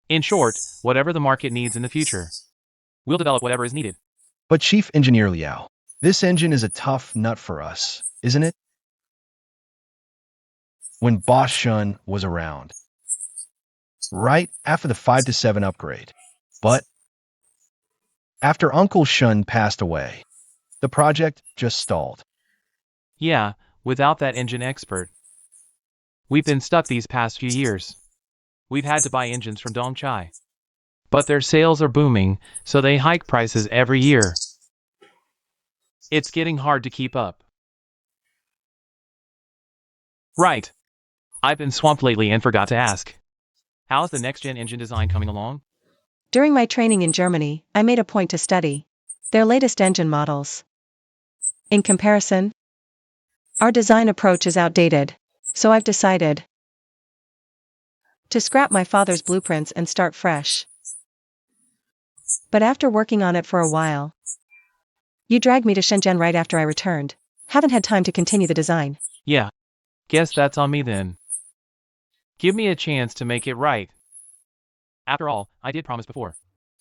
In short, whatever the market needs in the future, we'll develop whatever is needed. But Chief Engineer Liao, this engine is a tough nut for us, isn't it? When Boss Shun was around, right after the 5 to 7 upgrade, but after Uncle Shun passed away, the project just stalled. Yeah, without that engine expert, we've been stuck these past few years. We've had to buy engines from Dongchai, but their sales are booming, so they hike prices every year. It's getting hard to keep up. Right. I've been swamped lately and forgot to ask. How's the next-gen engine design coming along? During my training in Germany, I made a point to study their latest engine models. In comparison, our design approach is outdated, so I've decided to scrap my father's blueprints and start fresh. But after working on it for a while, you dragged me to Shenzhen right after I returned. Haven't had time to continue the design. Yeah. Guess that's on me then. Give me a chance to make it right. After all, I did promise before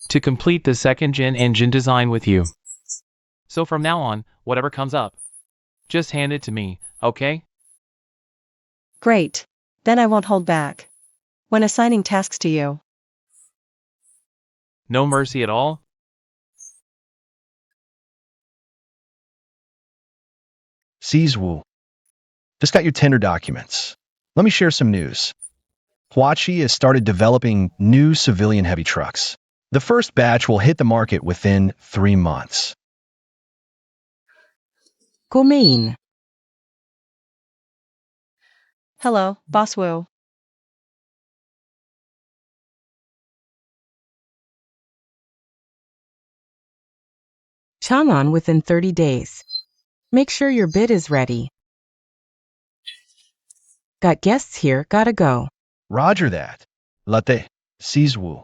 to complete the 2nd-gen engine design with you. So from now on, whatever comes up, just hand it to me, okay? Great. Then I won't hold back when assigning tasks to you. No mercy at all? Sees Wu. Just got your tender documents. Let me share some news. Hatchi has started developing new civilian heavy trucks. The first batch will hit the market within 3 months. Gomain. Hello, Boss Wu. Chanan within 30 days. Make sure your bid is ready. Got guests here, gotta go. Roger that. Latte. Sees Wu.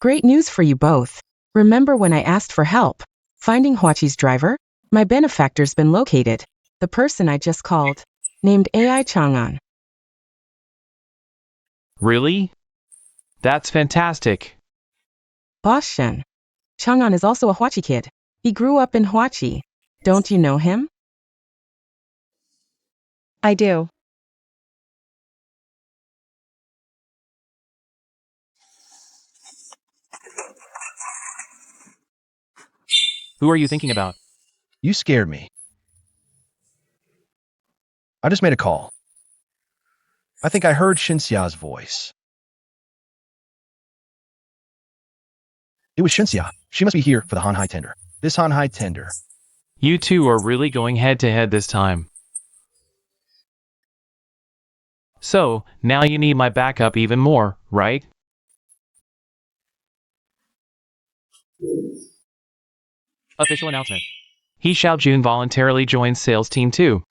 Great news for you both. Remember when I asked for help? Finding Huachi's driver? My benefactor's been located. The person I just called. Named AI Chang'an. Really? That's fantastic. Boss Shen. Chang'an is also a Huachi kid. He grew up in Huachi. Don't you know him? I do. Who are you thinking about? You scared me. I just made a call. I think I heard Xinxia's voice. It was Xinxia. She must be here for the Hanhai tender. This Hanhai tender. You two are really going head to head this time. So, now you need my backup even more, right? Official announcement. He Xiaojun voluntarily joins sales team 2.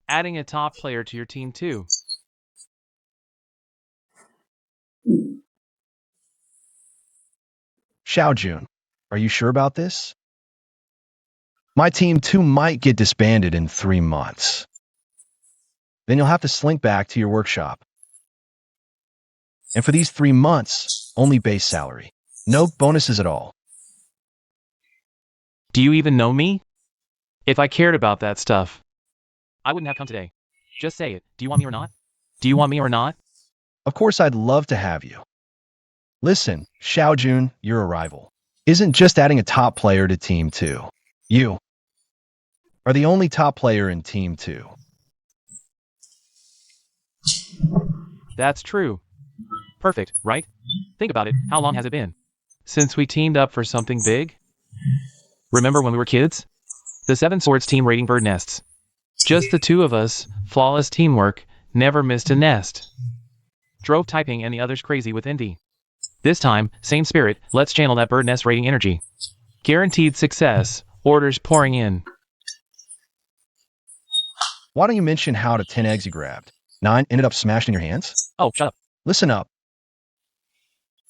Adding a top player to your team 2. Xiaojun, are you sure about this? My team too might get disbanded in 3 months. Then you'll have to slink back to your workshop. And for these 3 months, only base salary. No bonuses at all. Do you even know me? If I cared about that stuff, I wouldn't have come today. Just say it. Do you want me or not? Do you want me or not? Of course I'd love to have you. Listen, Xiaojun, your arrival isn't just adding a top player to Team 2. You are the only top player in Team 2. That's true. Perfect, right? Think about it. How long has it been since we teamed up for something big? Remember when we were kids? The Seven Swords team raiding bird nests. Just the two of us, flawless teamwork, never missed a nest. Drove Taiping and the others crazy with envy. This time, same spirit, let's channel that bird nest raiding energy. Guaranteed success, orders pouring in. Why don't you mention how to 10 eggs you grabbed? 9 ended up smashed in your hands? Oh, shut up. Listen up.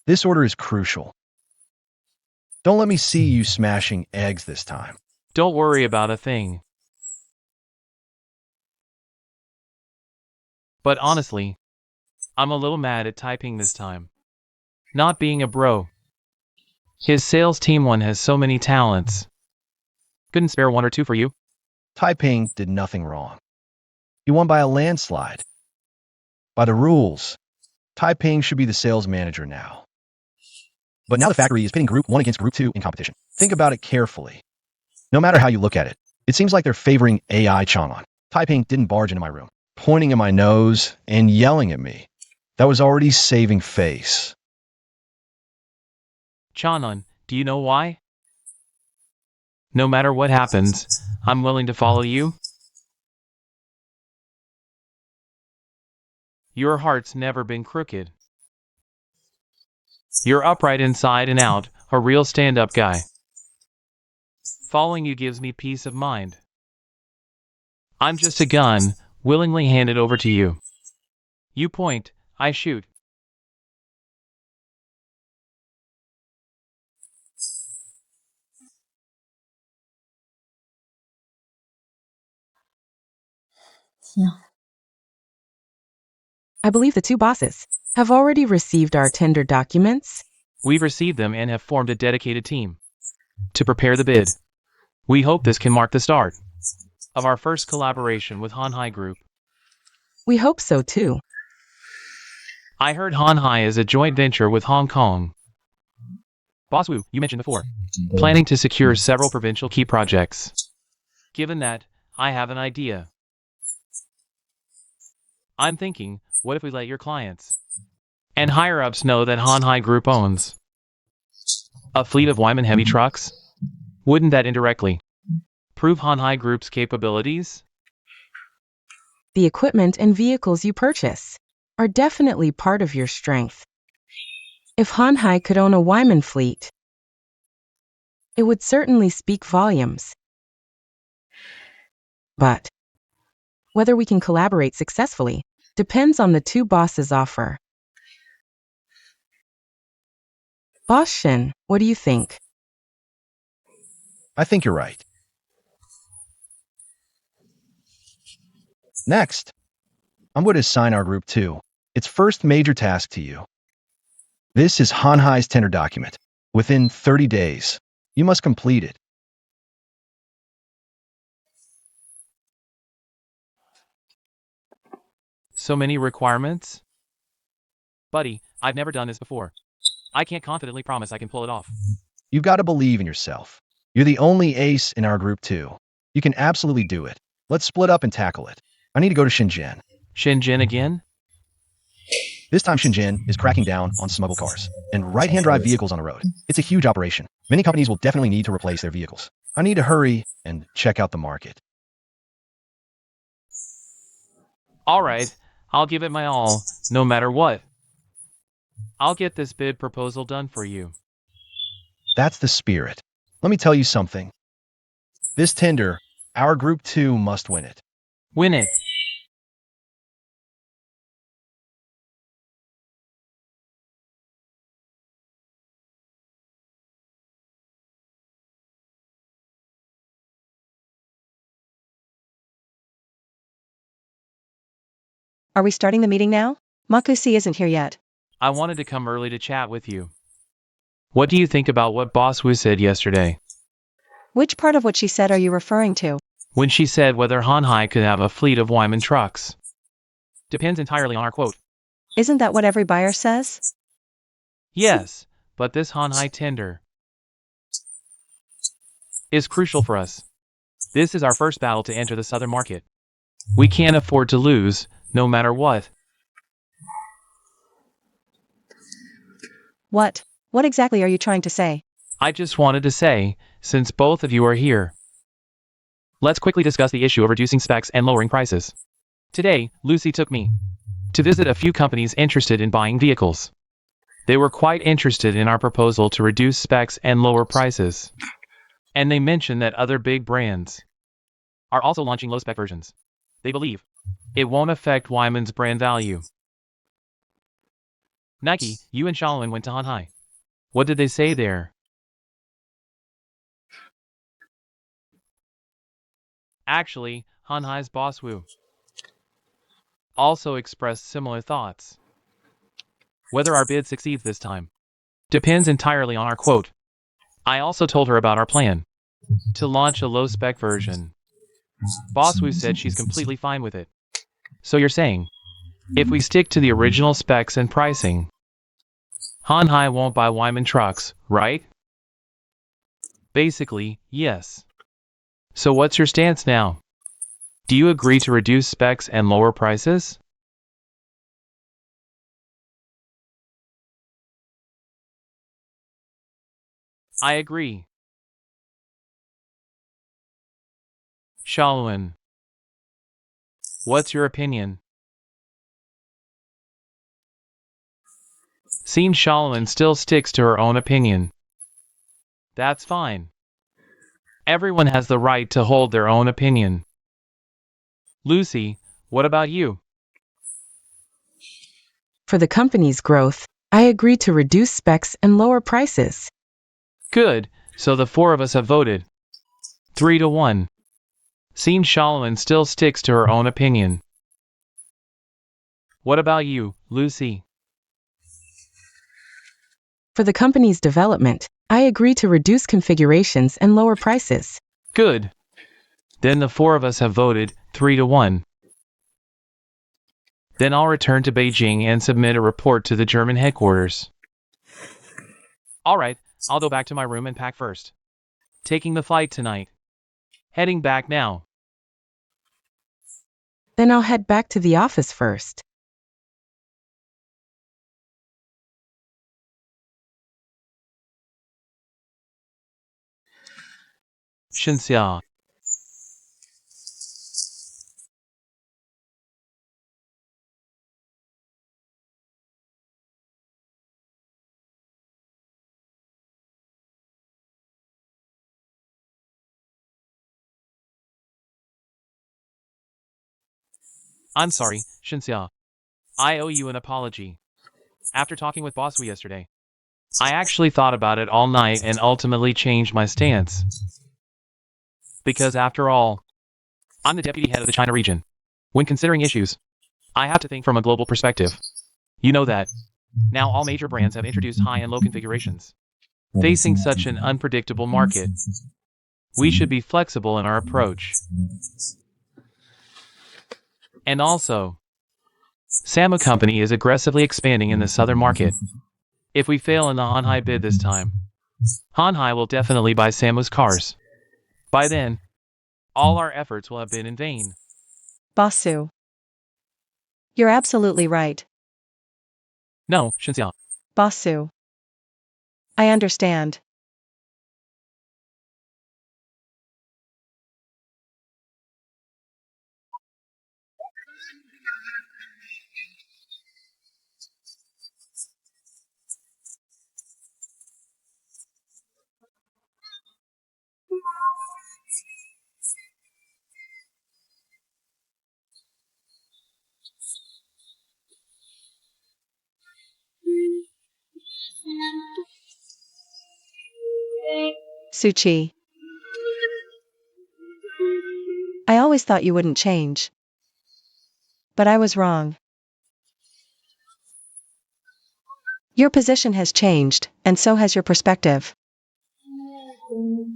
This order is crucial. Don't let me see you smashing eggs this time. Don't worry about a thing. But honestly, I'm a little mad at Taiping this time. Not being a bro. His sales team one has so many talents. Couldn't spare 1 or 2 for you? Taiping did nothing wrong. He won by a landslide. By the rules, Taiping should be the sales manager now. But now the factory is pitting Group 1 against Group 2 in competition. Think about it carefully. No matter how you look at it, it seems like they're favoring AI Chang'an. Taiping didn't barge into my room, pointing at my nose and yelling at me. That was already saving face. Chanan, do you know why? No matter what happens, I'm willing to follow you. Your heart's never been crooked. You're upright inside and out, a real stand-up guy. Following you gives me peace of mind. I'm just a gun, willingly handed over to you. You point, I shoot. I believe the 2 bosses have already received our tender documents. We've received them and have formed a dedicated team to prepare the bid. We hope this can mark the start of our first collaboration with Hanhai Group. We hope so too. I heard Hanhai is a joint venture with Hong Kong. Boss Wu, you mentioned before, planning to secure several provincial key projects. Given that, I have an idea. I'm thinking, what if we let your clients and higher-ups know that Hanhai Group owns a fleet of Wyman heavy trucks? Wouldn't that indirectly prove Hanhai Group's capabilities? The equipment and vehicles you purchase are definitely part of your strength. If Hanhai could own a Wyman fleet, it would certainly speak volumes. But whether we can collaborate successfully depends on the two bosses' offer. Boss Shin, what do you think? I think you're right. Next, I'm going to assign our group 2 its first major task to you. This is Hanhai's tender document. Within 30 days, you must complete it. So many requirements? Buddy, I've never done this before. I can't confidently promise I can pull it off. You've got to believe in yourself. You're the only ace in our group 2. You can absolutely do it. Let's split up and tackle it. I need to go to Shenzhen. Shenzhen again? This time Shenzhen is cracking down on smuggled cars and right-hand drive vehicles on the road. It's a huge operation. Many companies will definitely need to replace their vehicles. I need to hurry and check out the market. Alright, I'll give it my all, no matter what. I'll get this bid proposal done for you. That's the spirit. Let me tell you something. This tender, our group 2 must win it. Win it. Are we starting the meeting now? Makusi isn't here yet. I wanted to come early to chat with you. What do you think about what Boss Wu said yesterday? Which part of what she said are you referring to? When she said whether Hanhai could have a fleet of Wyman trucks. Depends entirely on our quote. Isn't that what every buyer says? Yes, but this Hanhai tender is crucial for us. This is our first battle to enter the southern market. We can't afford to lose, no matter what. What? What exactly are you trying to say? I just wanted to say, since both of you are here, let's quickly discuss the issue of reducing specs and lowering prices. Today, Lucy took me to visit a few companies interested in buying vehicles. They were quite interested in our proposal to reduce specs and lower prices. And they mentioned that other big brands are also launching low-spec versions. They believe it won't affect Wyman's brand value. Nike, you and Shaolin went to Hanhai. What did they say there? Actually, Hanhai's boss Wu also expressed similar thoughts. Whether our bid succeeds this time depends entirely on our quote. I also told her about our plan to launch a low-spec version. Boss Wu said she's completely fine with it. So you're saying, if we stick to the original specs and pricing, Hanhai won't buy Wyman trucks, right? Basically, yes. So what's your stance now? Do you agree to reduce specs and lower prices? I agree. Shaolin, what's your opinion? Seems Shaolin still sticks to her own opinion. That's fine. Everyone has the right to hold their own opinion. Lucy, what about you? For the company's growth, I agree to reduce specs and lower prices. Good, so the four of us have voted. 3-1. Seems Shaolin still sticks to her own opinion. What about you, Lucy? For the company's development, I agree to reduce configurations and lower prices. Good. Then the four of us have voted 3-1. Then I'll return to Beijing and submit a report to the German headquarters. Alright, I'll go back to my room and pack first. Taking the flight tonight. Heading back now. Then I'll head back to the office first. Shenzhen. I'm sorry, Shenzhen. I owe you an apology. After talking with Boss Wu yesterday, I actually thought about it all night and ultimately changed my stance. Because after all, I'm the deputy head of the China region. When considering issues, I have to think from a global perspective. You know that. Now all major brands have introduced high and low configurations. Facing such an unpredictable market, we should be flexible in our approach. And also, Samu Company is aggressively expanding in the southern market. If we fail in the Hanhai bid this time, Hanhai will definitely buy Samu's cars. By then, all our efforts will have been in vain. Bossu. You're absolutely right. No, Shenzhen. Bossu. I understand. Suchi. I always thought you wouldn't change. But I was wrong. Your position has changed, and so has your perspective.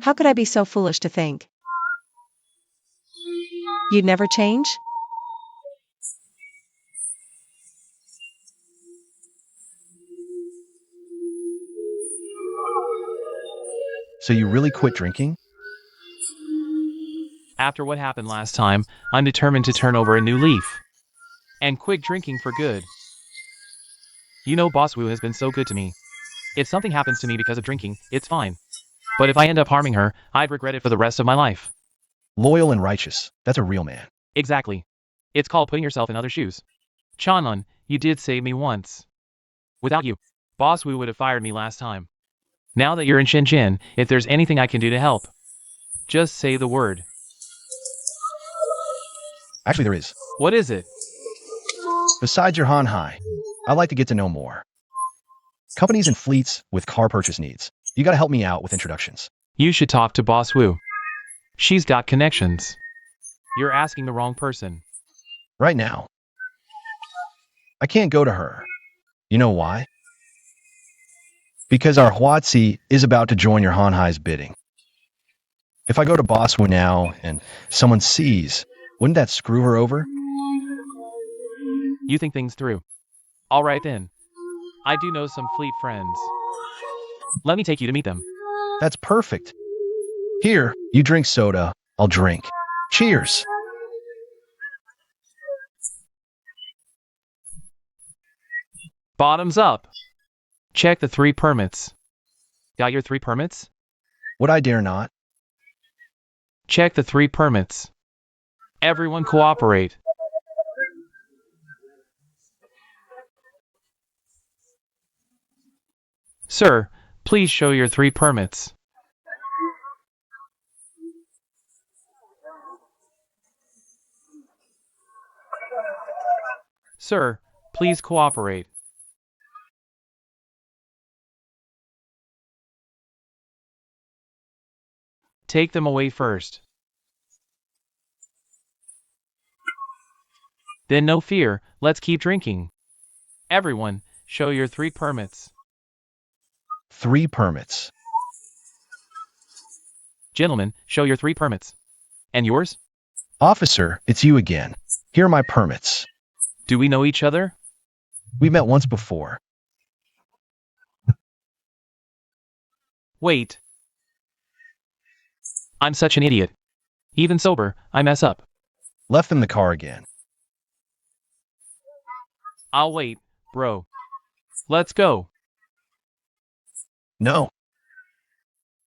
How could I be so foolish to think you'd never change? So you really quit drinking? After what happened last time, I'm determined to turn over a new leaf. And quit drinking for good. You know Boss Wu has been so good to me. If something happens to me because of drinking, it's fine. But if I end up harming her, I'd regret it for the rest of my life. Loyal and righteous. That's a real man. Exactly. It's called putting yourself in other shoes. Chanlun, you did save me once. Without you, Boss Wu would have fired me last time. Now that you're in Shenzhen, if there's anything I can do to help, just say the word. Actually, there is. What is it? Besides your Hanhai, I'd like to get to know more. Companies and fleets with car purchase needs. You gotta help me out with introductions. You should talk to Boss Wu. She's got connections. You're asking the wrong person. Right now. I can't go to her. You know why? Because our Huatzi is about to join your Hanhai's bidding. If I go to Boss Wu now and someone sees, wouldn't that screw her over? You think things through. All right then. I do know some fleet friends. Let me take you to meet them. That's perfect. Here, you drink soda, I'll drink. Cheers. Bottoms up. Check the 3 permits. Got your 3 permits? Would I dare not? Check the 3 permits. Everyone cooperate. Sir, please show your 3 permits. Sir, please cooperate. Take them away first. Then no fear, let's keep drinking. Everyone, show your 3 permits. 3 permits. Gentlemen, show your 3 permits. And yours? Officer, it's you again. Here are my permits. Do we know each other? We met once before. Wait. I'm such an idiot. Even sober, I mess up. Left in the car again. I'll wait, bro. Let's go. No.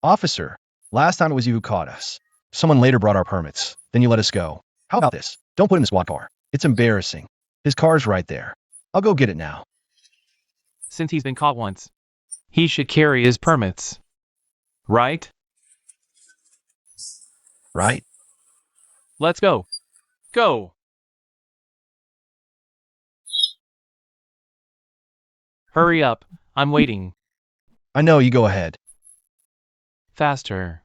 Officer, last time it was you who caught us. Someone later brought our permits. Then you let us go. How about this? Don't put him in the squad car. It's embarrassing. His car's right there. I'll go get it now. Since he's been caught once, he should carry his permits. Right? Right? Let's go. Go! Hurry up, I'm waiting. I know, you go ahead. Faster.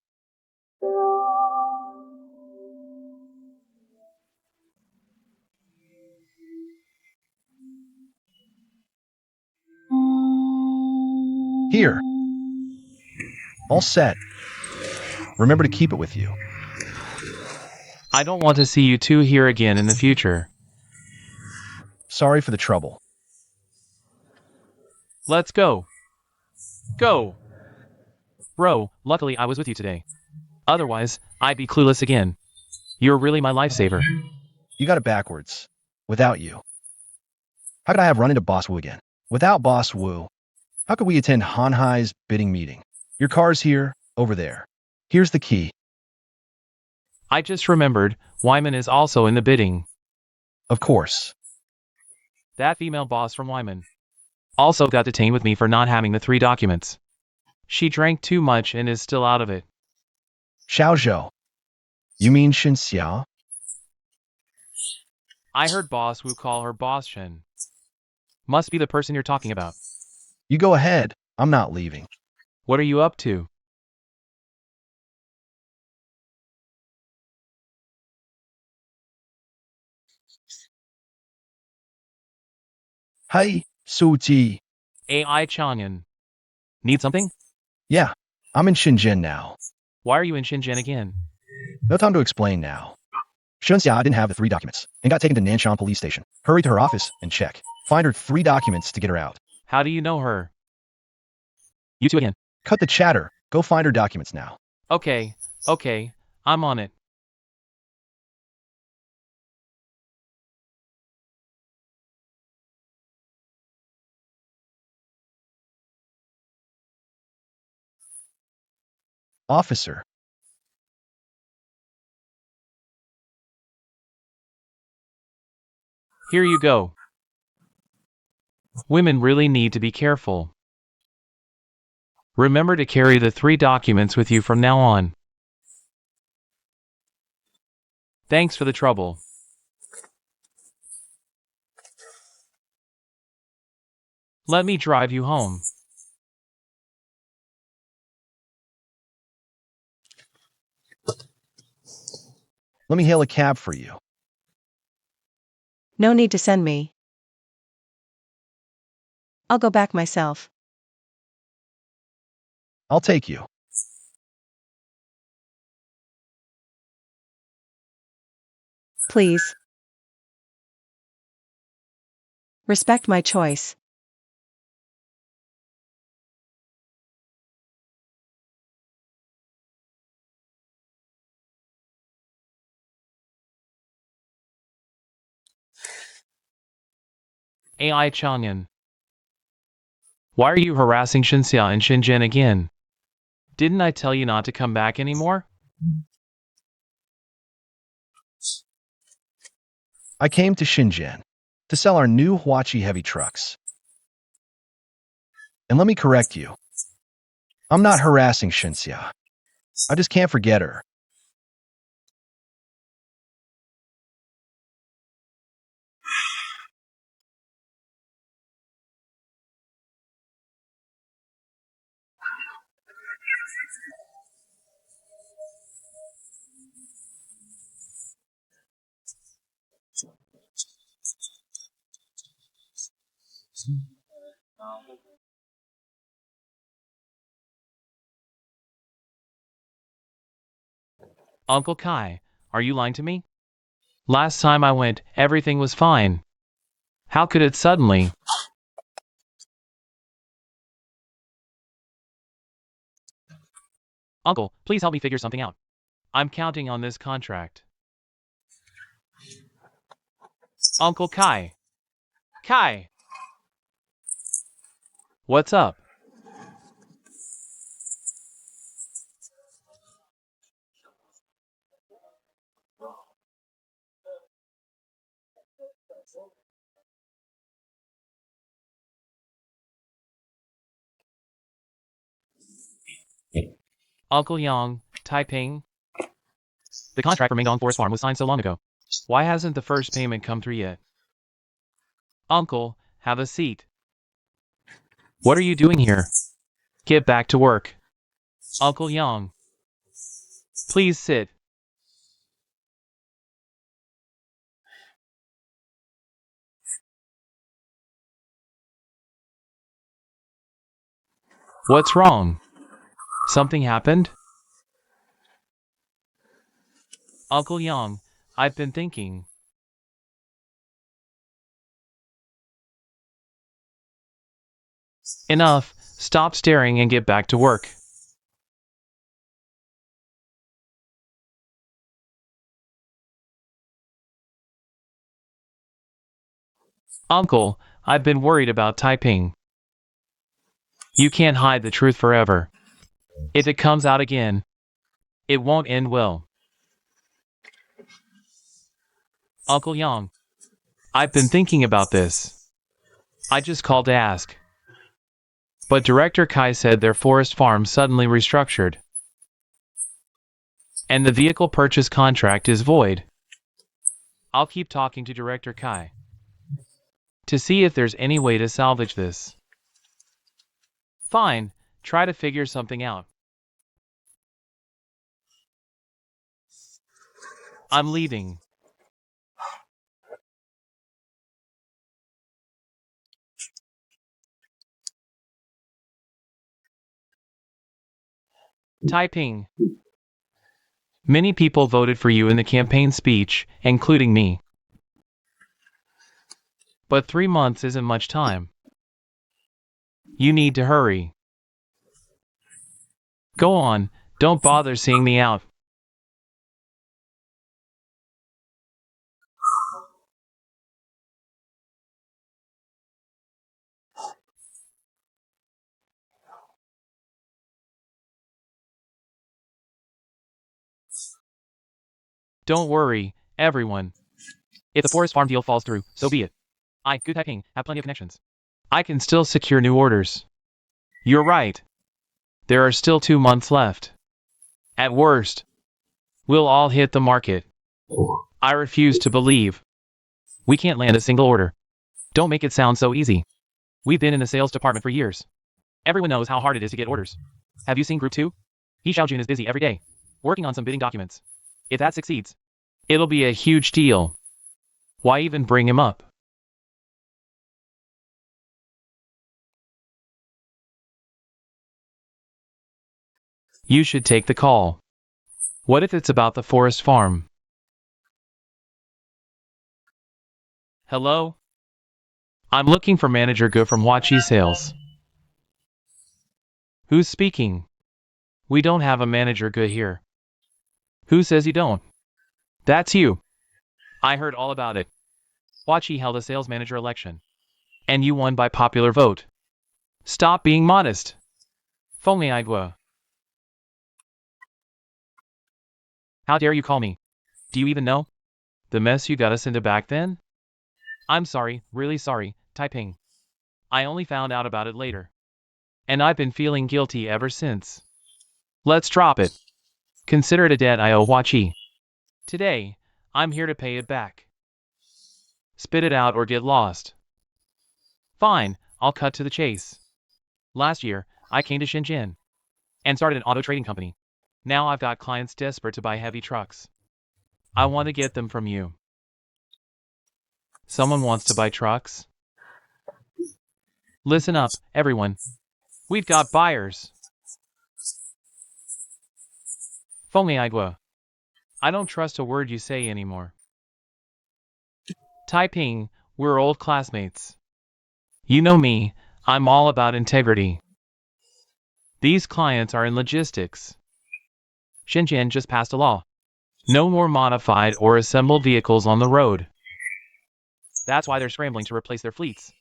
Here. All set. Remember to keep it with you. I don't want to see you two here again in the future. Sorry for the trouble. Let's go. Go. Ro, luckily I was with you today. Otherwise, I'd be clueless again. You're really my lifesaver. You got it backwards. Without you. How could I have run into Boss Wu again? Without Boss Wu, how could we attend Han Hai's bidding meeting? Your car's here, over there. Here's the key. I just remembered, Wyman is also in the bidding. Of course. That female boss from Wyman also got detained with me for not having the 3 documents. She drank too much and is still out of it. Xiao Zhou. You mean Xiao? I heard Boss Wu call her Boss Shen. Must be the person you're talking about. You go ahead. I'm not leaving. What are you up to? Hi, Suji. AI Chanyan. Need something? Yeah, I'm in Shenzhen now. Why are you in Shenzhen again? No time to explain now. Shunxia didn't have the 3 documents and got taken to Nanshan police station. Hurry to her office and check. Find her 3 documents to get her out. How do you know her? You two again. Cut the chatter. Go find her documents now. Okay, I'm on it. Officer. Here you go. Women really need to be careful. Remember to carry the 3 documents with you from now on. Thanks for the trouble. Let me drive you home. Let me hail a cab for you. No need to send me. I'll go back myself. I'll take you. Please. Respect my choice. AI Chanyan. Why are you harassing Xinxia and Shenzhen again? Didn't I tell you not to come back anymore? I came to Shenzhen to sell our new Hatchi heavy trucks. And let me correct you. I'm not harassing Xinxia. I just can't forget her. Uncle Kai, are you lying to me? Last time I went, everything was fine. How could it suddenly? Uncle, please help me figure something out. I'm counting on this contract. Uncle Kai. Kai! What's up? Uncle Yang, Taiping. The contract for Mingdong Forest Farm was signed so long ago. Why hasn't the first payment come through yet? Uncle, have a seat. What are you doing here? Get back to work. Uncle Yang. Please sit. What's wrong? Something happened? Uncle Yang, I've been thinking. Enough, stop staring and get back to work. Uncle, I've been worried about typing. You can't hide the truth forever. If it comes out again, it won't end well. Uncle Yang, I've been thinking about this. I just called to ask. But Director Kai said their forest farm suddenly restructured. And the vehicle purchase contract is void. I'll keep talking to Director Kai to see if there's any way to salvage this. Fine, try to figure something out. I'm leaving. Typing. Many people voted for you in the campaign speech, including me. But 3 months isn't much time. You need to hurry. Go on, don't bother seeing me out. Don't worry, everyone. If the forest farm deal falls through, so be it. Good typing, have plenty of connections. I can still secure new orders. You're right. There are still 2 months left. At worst, we'll all hit the market. I refuse to believe we can't land a single order. Don't make it sound so easy. We've been in the sales department for years. Everyone knows how hard it is to get orders. Have you seen Group 2? He Xiaojun is busy every day, working on some bidding documents. If that succeeds, it'll be a huge deal. Why even bring him up? You should take the call. What if it's about the forest farm? Hello? I'm looking for Manager Gu from Hatchi Sales. Who's speaking? We don't have a Manager Gu here. Who says you don't? That's you. I heard all about it. Hatchi held a sales manager election. And you won by popular vote. Stop being modest. Fengmei Aigua. How dare you call me? Do you even know the mess you got us into back then? I'm sorry, really sorry, typing. I only found out about it later. And I've been feeling guilty ever since. Let's drop it. Consider it a debt I owe Hatchi. Today, I'm here to pay it back. Spit it out or get lost. Fine, I'll cut to the chase. Last year, I came to Shenzhen and started an auto trading company. Now I've got clients desperate to buy heavy trucks. I want to get them from you. Someone wants to buy trucks? Listen up, everyone. We've got buyers. Fengmei Aigua. I don't trust a word you say anymore. Typing, we're old classmates. You know me, I'm all about integrity. These clients are in logistics. Shenzhen just passed a law. No more modified or assembled vehicles on the road. That's why they're scrambling to replace their fleets.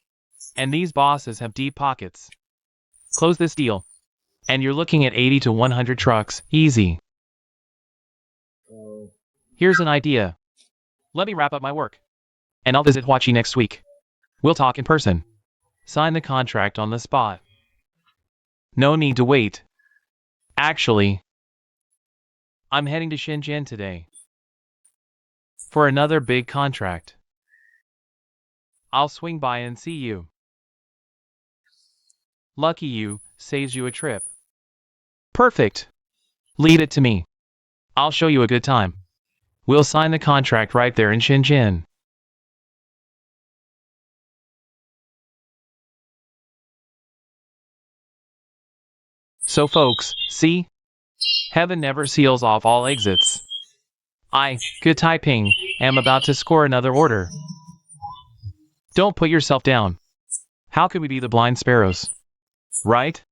And these bosses have deep pockets. Close this deal. And you're looking at 80 to 100 trucks, easy. Here's an idea. Let me wrap up my work. And I'll visit Hatchi next week. We'll talk in person. Sign the contract on the spot. No need to wait. Actually, I'm heading to Shenzhen today. For another big contract. I'll swing by and see you. Lucky you, saves you a trip. Perfect. Leave it to me. I'll show you a good time. We'll sign the contract right there in Shenzhen. So folks, see? Heaven never seals off all exits. Good Taiping, am about to score another order. Don't put yourself down. How could we be the blind sparrows? Right?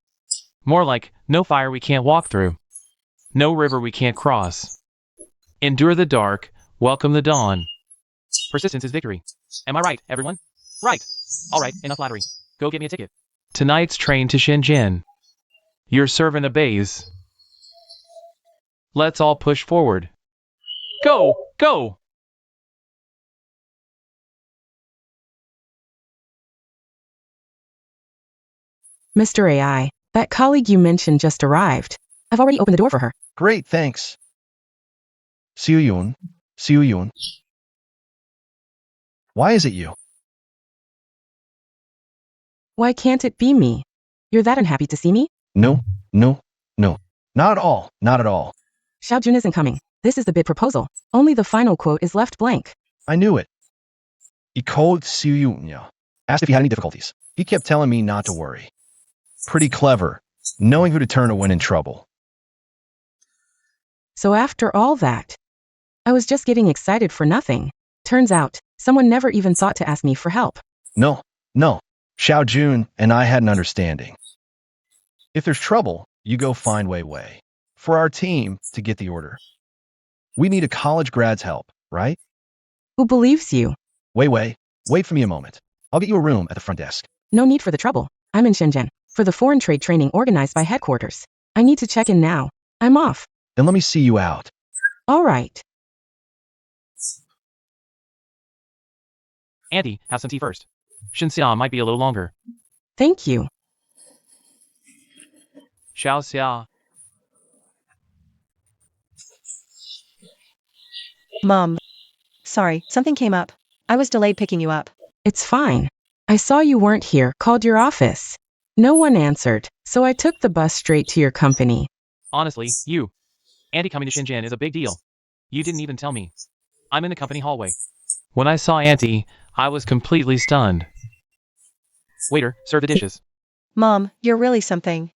More like, no fire we can't walk through. No river we can't cross. Endure the dark, welcome the dawn. Persistence is victory. Am I right, everyone? Right. All right, enough flattery. Go get me a ticket. Tonight's train to Shenzhen. Your servant obeys. Let's all push forward. Go! Go! Mr. AI, that colleague you mentioned just arrived. I've already opened the door for her. Great, thanks. Xi'an. Xi'an. Why is it you? Why can't it be me? You're that unhappy to see me? No, no, no. Not at all, not at all. Xiaojun isn't coming. This is the bid proposal. Only the final quote is left blank. I knew it. He called Xi'an. Asked if he had any difficulties. He kept telling me not to worry. Pretty clever, knowing who to turn to when in trouble. So after all that, I was just getting excited for nothing. Turns out, someone never even thought to ask me for help. No, no. Xiaojun and I had an understanding. If there's trouble, you go find Wei. For our team to get the order. We need a college grad's help, right? Who believes you? Wei, wait for me a moment. I'll get you a room at the front desk. No need for the trouble. I'm in Shenzhen for the foreign trade training organized by headquarters. I need to check in now. I'm off. Then let me see you out. All right. Auntie, have some tea first. Xi'an might be a little longer. Thank you. Xia. Mom. Sorry, something came up. I was delayed picking you up. It's fine. I saw you weren't here, called your office. No one answered, so I took the bus straight to your company. Honestly, Auntie coming to Shenzhen is a big deal. You didn't even tell me. I'm in the company hallway. When I saw Auntie, I was completely stunned. Waiter, serve the dishes. Mom, you're really something.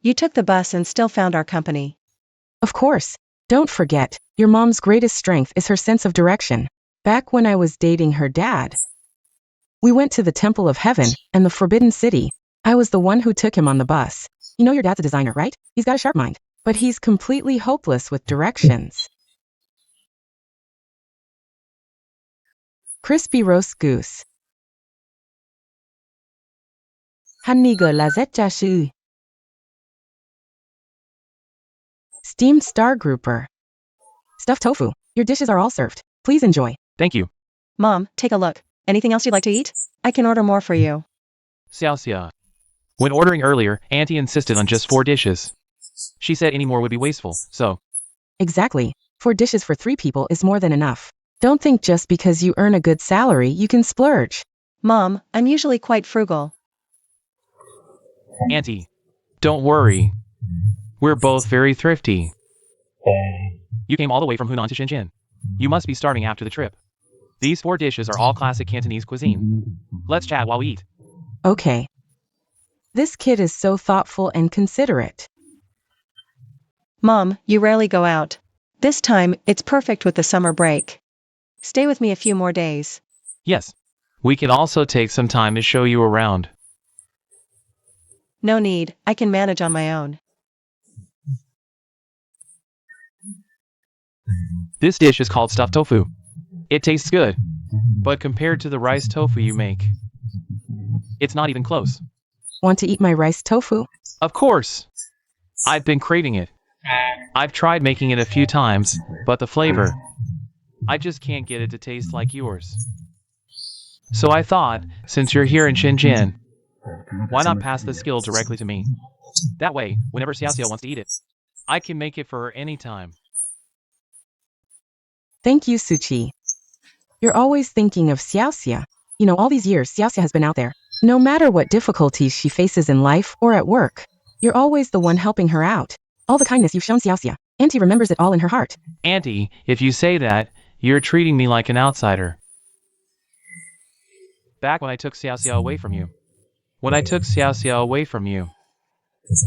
You took the bus and still found our company. Of course. Don't forget, your mom's greatest strength is her sense of direction. Back when I was dating her dad, we went to the Temple of Heaven and the Forbidden City. I was the one who took him on the bus. You know your dad's a designer, right? He's got a sharp mind, but he's completely hopeless with directions. Crispy roast goose. Haniga lazet. Steamed star grouper. Stuffed tofu. Your dishes are all served. Please enjoy. Thank you. Mom, take a look. Anything else you'd like to eat? I can order more for you. Xia. When ordering earlier, Auntie insisted on just 4 dishes. She said any more would be wasteful, so. Exactly. 4 dishes for 3 people is more than enough. Don't think just because you earn a good salary you can splurge. Mom, I'm usually quite frugal. Auntie, don't worry. We're both very thrifty. You came all the way from Hunan to Shenzhen. You must be starving after the trip. These 4 dishes are all classic Cantonese cuisine. Let's chat while we eat. Okay. This kid is so thoughtful and considerate. Mom, you rarely go out. This time, it's perfect with the summer break. Stay with me a few more days. Yes. We can also take some time to show you around. No need, I can manage on my own. This dish is called stuffed tofu. It tastes good, but compared to the rice tofu you make, it's not even close. Want to eat my rice tofu? Of course! I've been craving it. I've tried making it a few times, but the flavor, I just can't get it to taste like yours. So I thought, since you're here in Shenzhen, why not pass the skill directly to me? That way, whenever Xiaoxia wants to eat it, I can make it for her anytime. Thank you, Suchi. You're always thinking of Xiaoxia. You know, all these years Xiaoxia has been out there, No matter what difficulties she faces in life or at work, you're always the one helping her out. All the kindness you've shown Xiaoxia, Auntie remembers it all in her heart. Auntie, if you say that, you're treating me like an outsider. Back when I took Xiaoxia away from you.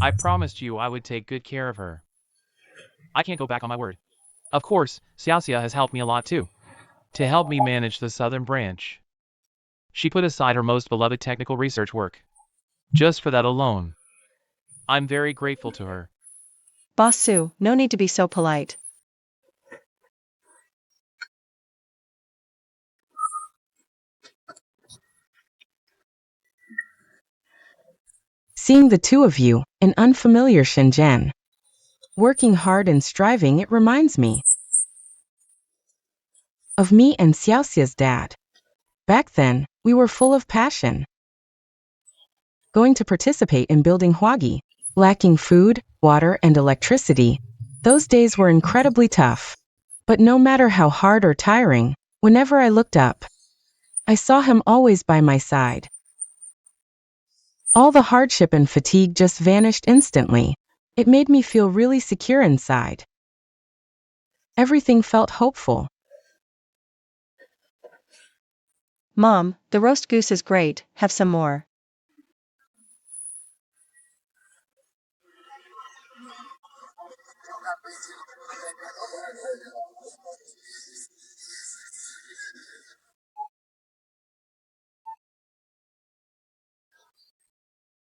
I promised you I would take good care of her. I can't go back on my word. Of course, Xiaoxia has helped me a lot too. To help me manage the southern branch. She put aside her most beloved technical research work. Just for that alone. I'm very grateful to her. Boss Sue, no need to be so polite. Seeing the two of you in unfamiliar Shenzhen, working hard and striving, it reminds me of me and Xiaoxia's dad. Back then, we were full of passion. Going to participate in building Huagi, lacking food, water, and electricity. Those days were incredibly tough. But no matter how hard or tiring, whenever I looked up, I saw him always by my side. All the hardship and fatigue just vanished instantly. It made me feel really secure inside. Everything felt hopeful. Mom, the roast goose is great, have some more.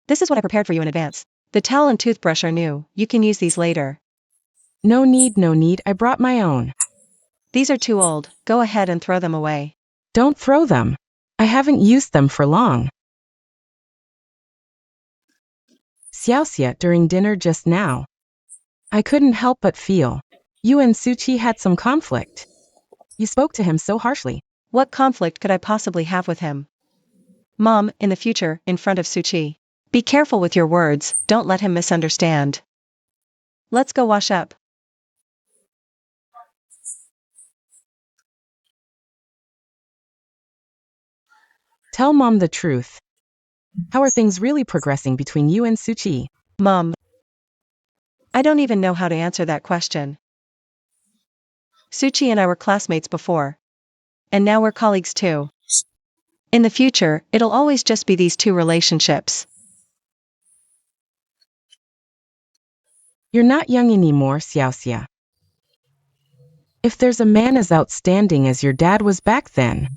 This is what I prepared for you in advance. The towel and toothbrush are new, you can use these later. No need, I brought my own. These are too old, go ahead and throw them away. Don't throw them. I haven't used them for long. Xiaoxia during dinner just now. I couldn't help but feel. You and Suchi had some conflict. You spoke to him so harshly. What conflict could I possibly have with him? Mom, in the future, in front of Suchi. Be careful with your words, don't let him misunderstand. Let's go wash up. Tell Mom the truth. How are things really progressing between you and Suchi? Mom, I don't even know how to answer that question. Suchi and I were classmates before. And now we're colleagues too. In the future, it'll always just be these two relationships. You're not young anymore, Xiaoxia. If there's a man as outstanding as your dad was back then,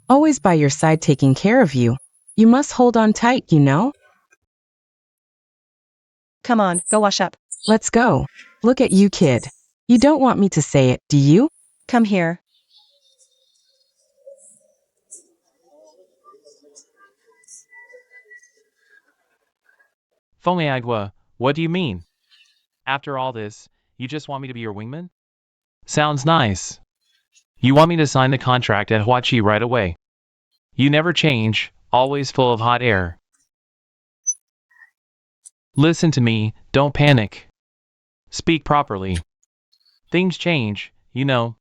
always by your side taking care of you, you must hold on tight, you know? Come on, go wash up. Let's go. Look at you, kid. You don't want me to say it, do you? Come here. Fomeagua, what do you mean? After all this, you just want me to be your wingman? Sounds nice. You want me to sign the contract at Hatchi right away. You never change, always full of hot air. Listen to me, don't panic. Speak properly. Things change, you know.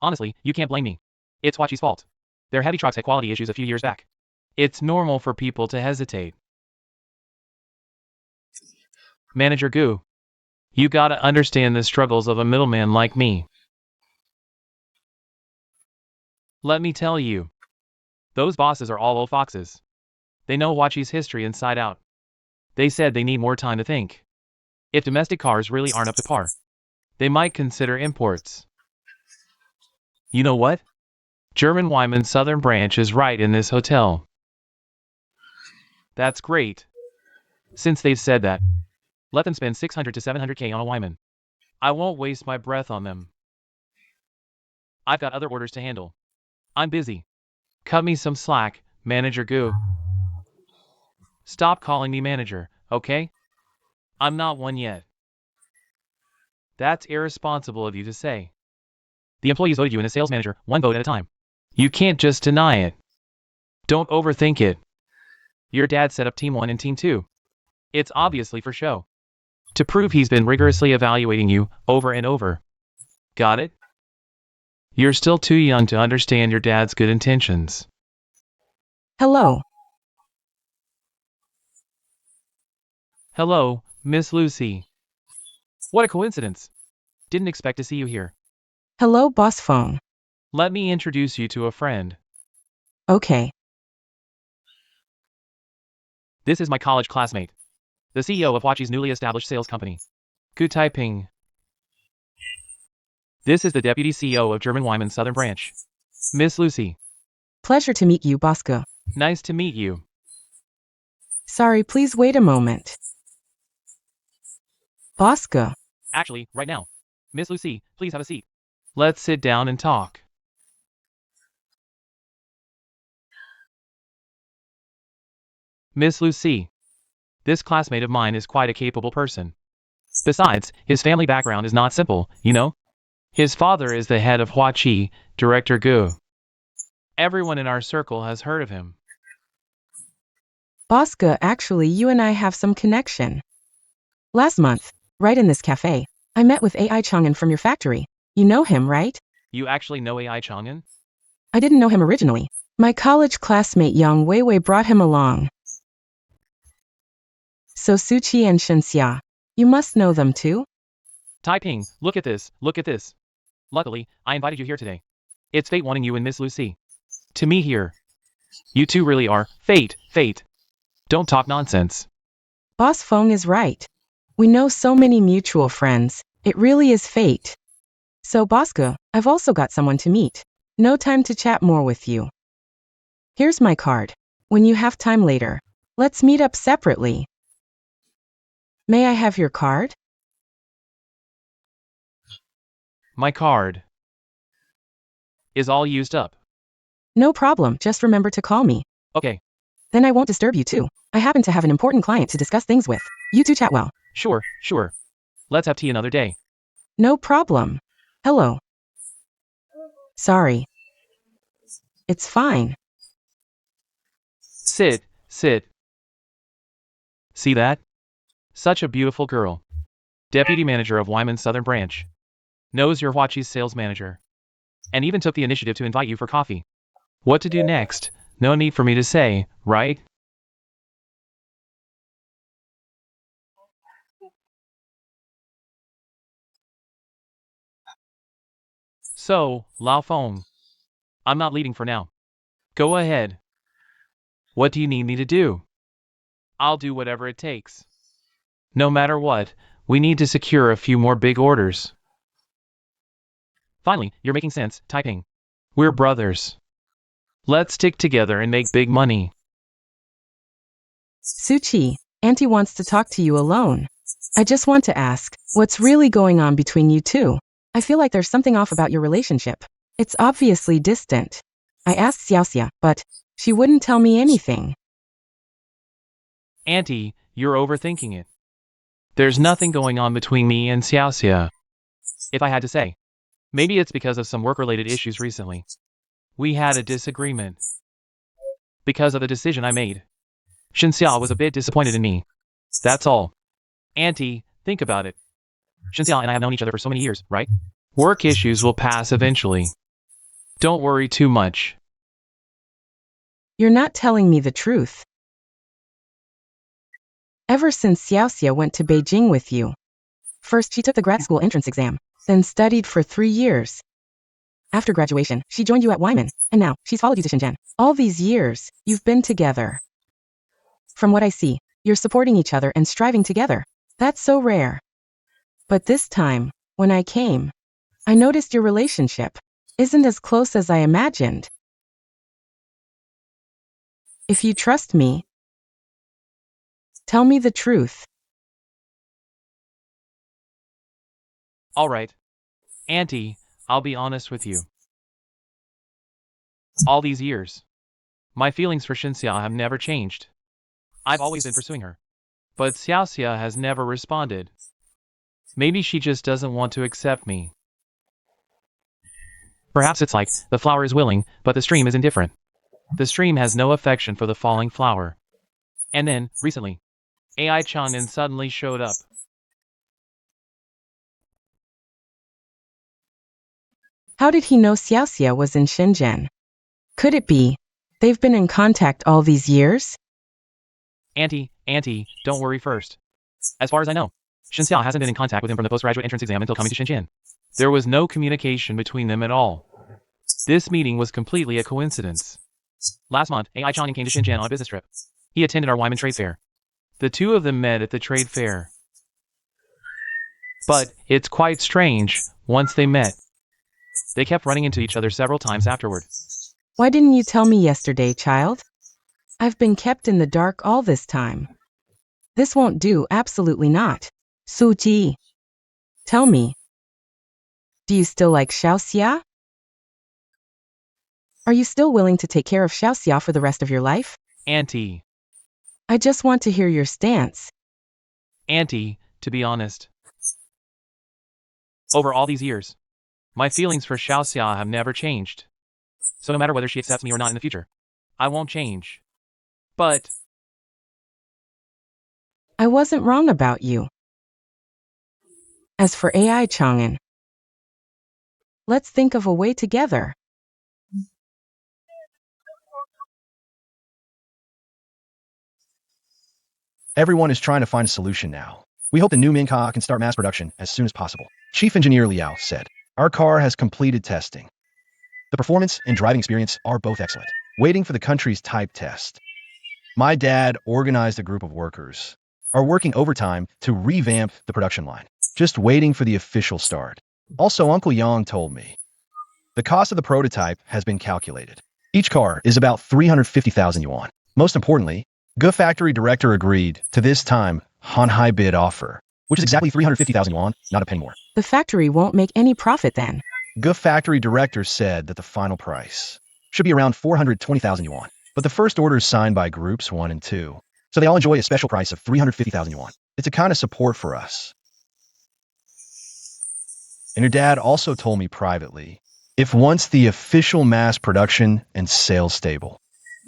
Honestly, you can't blame me. It's Hatchi's fault. Their heavy trucks had quality issues a few years back. It's normal for people to hesitate. Manager Gu, you gotta understand the struggles of a middleman like me. Let me tell you. Those bosses are all old foxes. They know Hatchi's history inside out. They said they need more time to think. If domestic cars really aren't up to par, they might consider imports. You know what? German Wyman's southern branch is right in this hotel. That's great. Since they've said that, let them spend 600 to 700k on a Wyman. I won't waste my breath on them. I've got other orders to handle. I'm busy. Cut me some slack, Manager Gu. Stop calling me manager, okay? I'm not one yet. That's irresponsible of you to say. The employees voted you in as sales manager, one vote at a time. You can't just deny it. Don't overthink it. Your dad set up Team 1 and Team 2. It's obviously for show. To prove he's been rigorously evaluating you, over and over. Got it? You're still too young to understand your dad's good intentions. Hello. Hello, Miss Lucy. What a coincidence. Didn't expect to see you here. Hello, boss phone. Let me introduce you to a friend. Okay. This is my college classmate, the CEO of Hatchi's newly established sales company. Good typing. This is the deputy CEO of German Wyman Southern Branch. Miss Lucy. Pleasure to meet you, Bosco. Nice to meet you. Sorry, please wait a moment. Bosco. Actually, right now. Miss Lucy, please have a seat. Let's sit down and talk. Miss Lucy. This classmate of mine is quite a capable person. Besides, his family background is not simple, you know? His father is the head of Hatchi, Director Gu. Everyone in our circle has heard of him. Bosco, actually, you and I have some connection. Last month, right in this cafe, I met with AI Chang'an from your factory. You know him, right? You actually know AI Chang'an? I didn't know him originally. My college classmate Yang Weiwei brought him along. So Suchi and Shenxia, you must know them too? Taiping, look at this, look at this. Luckily, I invited you here today. It's fate wanting you and Miss Lucy to meet here. You two really are fate. Don't talk nonsense. Boss Phone is right. We know so many mutual friends. It really is fate. So Bosco, I've also got someone to meet. No time to chat more with you. Here's my card. When you have time later, let's meet up separately. May I have your card? My card is all used up. No problem, just remember to call me. Okay, Then I won't disturb you too. I happen to have an important client to discuss things with. You two chat well. sure. Let's have tea another day. No problem. Hello. Sorry. It's fine. Sit. See that? Such a beautiful girl. Deputy manager of Wyman Southern Branch. Knows you're Hatchi's sales manager. And even took the initiative to invite you for coffee. What to do next? No need for me to say, right? So, Lao Feng. I'm not leading for now. Go ahead. What do you need me to do? I'll do whatever it takes. No matter what, we need to secure a few more big orders. Finally, you're making sense, Taiping. We're brothers. Let's stick together and make big money. Suchi, Auntie wants to talk to you alone. I just want to ask, what's really going on between you two? I feel like there's something off about your relationship. It's obviously distant. I asked Xiaoxia, but she wouldn't tell me anything. Auntie, you're overthinking it. There's nothing going on between me and Xiaoxia. If I had to say, maybe it's because of some work-related issues recently. We had a disagreement. Because of the decision I made. Shenxia was a bit disappointed in me. That's all. Auntie, think about it. Shenxia and I have known each other for so many years, right? Work issues will pass eventually. Don't worry too much. You're not telling me the truth. Ever since Xiaoxia went to Beijing with you. First, she took the grad school entrance exam, then studied for 3 years. After graduation, she joined you at Wyman, and now she's followed you to Shenzhen. All these years, you've been together. From what I see, you're supporting each other and striving together. That's so rare. But this time, when I came, I noticed your relationship isn't as close as I imagined. If you trust me, tell me the truth. Alright. Auntie, I'll be honest with you. All these years, my feelings for Shenxia have never changed. I've always been pursuing her. But Xiaoxia has never responded. Maybe she just doesn't want to accept me. Perhaps it's like, the flower is willing, but the stream is indifferent. The stream has no affection for the falling flower. And then, recently, AI Chang'an suddenly showed up. How did he know Xiaoxia was in Shenzhen? Could it be they've been in contact all these years? Auntie, don't worry first. As far as I know, Xi'an hasn't been in contact with him from the postgraduate entrance exam until coming to Shenzhen. There was no communication between them at all. This meeting was completely a coincidence. Last month, AI Chang'an came to Shenzhen on a business trip. He attended our Wyman trade fair. The two of them met at the trade fair. But it's quite strange, once they met, they kept running into each other several times afterward. Why didn't you tell me yesterday, child? I've been kept in the dark all this time. This won't do, absolutely not. Suji. Tell me. Do you still like Xiaoxia? Are you still willing to take care of Xiaoxia for the rest of your life? Auntie. I just want to hear your stance. Auntie, to be honest. Over all these years, my feelings for Xiaoxia have never changed. So no matter whether she accepts me or not in the future, I won't change. But I wasn't wrong about you. As for AI Chang'an, let's think of a way together. Everyone is trying to find a solution now. We hope the new Minka can start mass production as soon as possible. Chief Engineer Liao said, "Our car has completed testing. The performance and driving experience are both excellent. Waiting for the country's type test. My dad organized a group of workers. Are working overtime to revamp the production line. Just waiting for the official start. Also, Uncle Yang told me. The cost of the prototype has been calculated. Each car is about 350,000 yuan. Most importantly, Ge factory director agreed to this time Hanhai bid offer, which is exactly 350,000 yuan, not a penny more. The factory won't make any profit then. Ge factory director said that the final price should be around 420,000 yuan, but the first order is signed by groups 1 and 2, so they all enjoy a special price of 350,000 yuan. It's a kind of support for us. And your dad also told me privately, if once the official mass production and sales stable,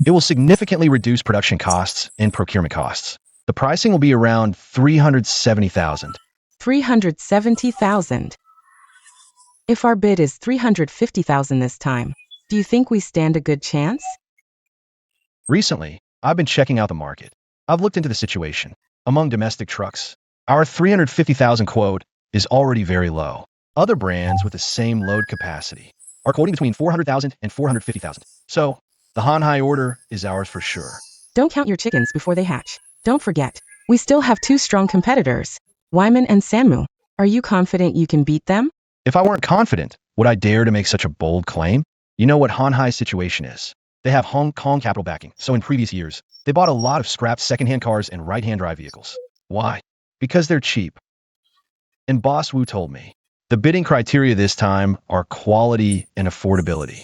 it will significantly reduce production costs and procurement costs. The pricing will be around 370,000. 370,000. If our bid is 350,000 this time, do you think we stand a good chance? Recently, I've been checking out the market. I've looked into the situation. Among domestic trucks, our 350,000 quote is already very low. Other brands with the same load capacity are quoting between 400,000 and 450,000. So, the Hanhai order is ours for sure. Don't count your chickens before they hatch. Don't forget, we still have two strong competitors, Wyman and Sanmu. Are you confident you can beat them? If I weren't confident, would I dare to make such a bold claim? You know what Hanhai's situation is. They have Hong Kong capital backing, so in previous years, they bought a lot of scrapped second-hand cars and right-hand drive vehicles. Why? Because they're cheap. And Boss Wu told me, the bidding criteria this time are quality and affordability.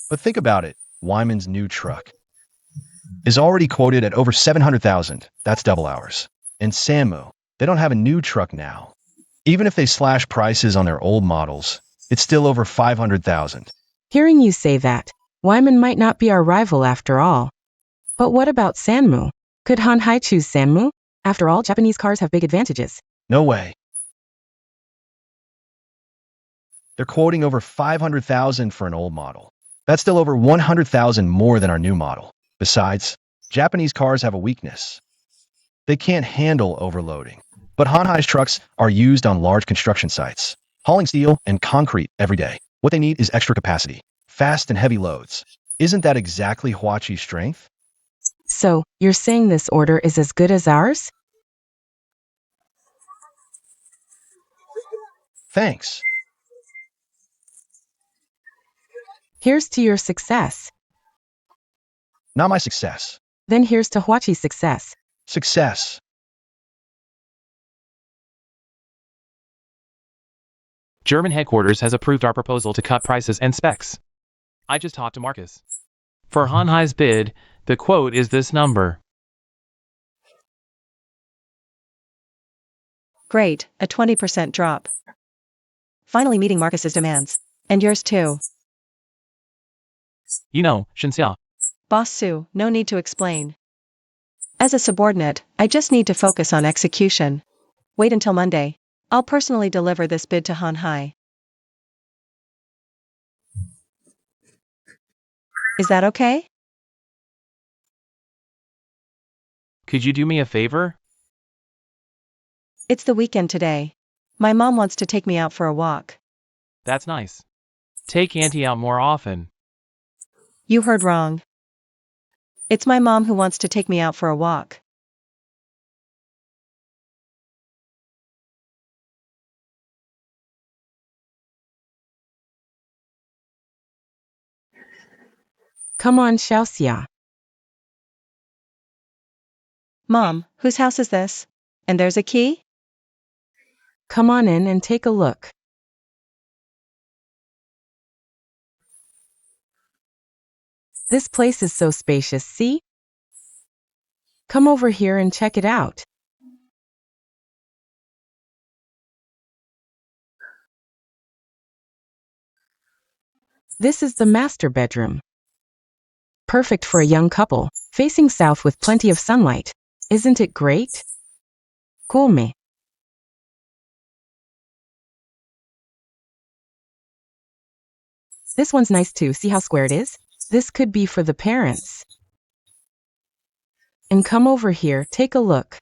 But think about it, Wyman's new truck is already quoted at over 700,000, that's double ours. And Sanmu, they don't have a new truck now. Even if they slash prices on their old models, it's still over 500,000. Hearing you say that, Wyman might not be our rival after all. But what about Sanmu? Could Hanhai choose Sanmu? After all, Japanese cars have big advantages. No way. They're quoting over 500,000 for an old model. That's still over 100,000 more than our new model. Besides, Japanese cars have a weakness. They can't handle overloading. But Hanhai's trucks are used on large construction sites, hauling steel and concrete every day. What they need is extra capacity, fast and heavy loads. Isn't that exactly Huaqi's strength? So, you're saying this order is as good as ours? Thanks. Here's to your success. Not my success. Then here's to Huaqi's success. Success. German headquarters has approved our proposal to cut prices and specs. I just talked to Marcus. For Hanhai's bid, the quote is this number. Great, a 20% drop. Finally meeting Marcus's demands. And yours too. You know, Shenzhen. Boss Su, no need to explain. As a subordinate, I just need to focus on execution. Wait until Monday. I'll personally deliver this bid to Hanhai. Is that okay? Could you do me a favor? It's the weekend today. My mom wants to take me out for a walk. That's nice. Take Auntie out more often. You heard wrong. It's my mom who wants to take me out for a walk. Come on, Xiaoxia. Mom, whose house is this? And there's a key? Come on in and take a look. This place is so spacious, see? Come over here and check it out. This is the master bedroom. Perfect for a young couple, facing south with plenty of sunlight. Isn't it great? Cool me. This one's nice too, see how square it is? This could be for the parents. And come over here, take a look.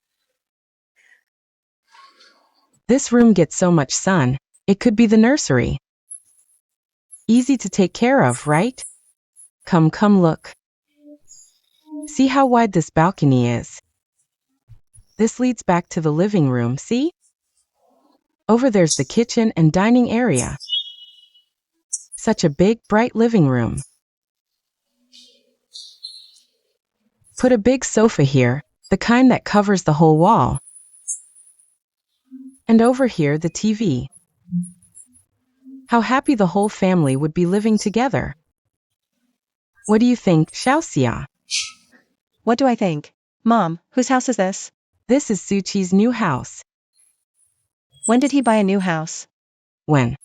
This room gets so much sun, it could be the nursery. Easy to take care of, right? Come look. See how wide this balcony is? This leads back to the living room, see? Over there's the kitchen and dining area. Such a big, bright living room. Put a big sofa here, the kind that covers the whole wall. And over here, the TV. How happy the whole family would be living together. What do you think, Xiaoxia? What do I think? Mom, whose house is this? This is Suchi's new house. When did he buy a new house? When?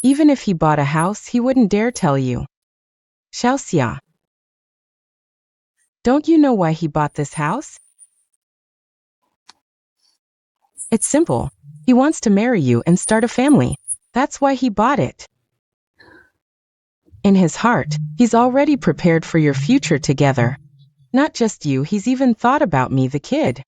Even if he bought a house, he wouldn't dare tell you. Xiaoxia. Don't you know why he bought this house? It's simple. He wants to marry you and start a family. That's why he bought it. In his heart, he's already prepared for your future together. Not just you, he's even thought about me, the kid.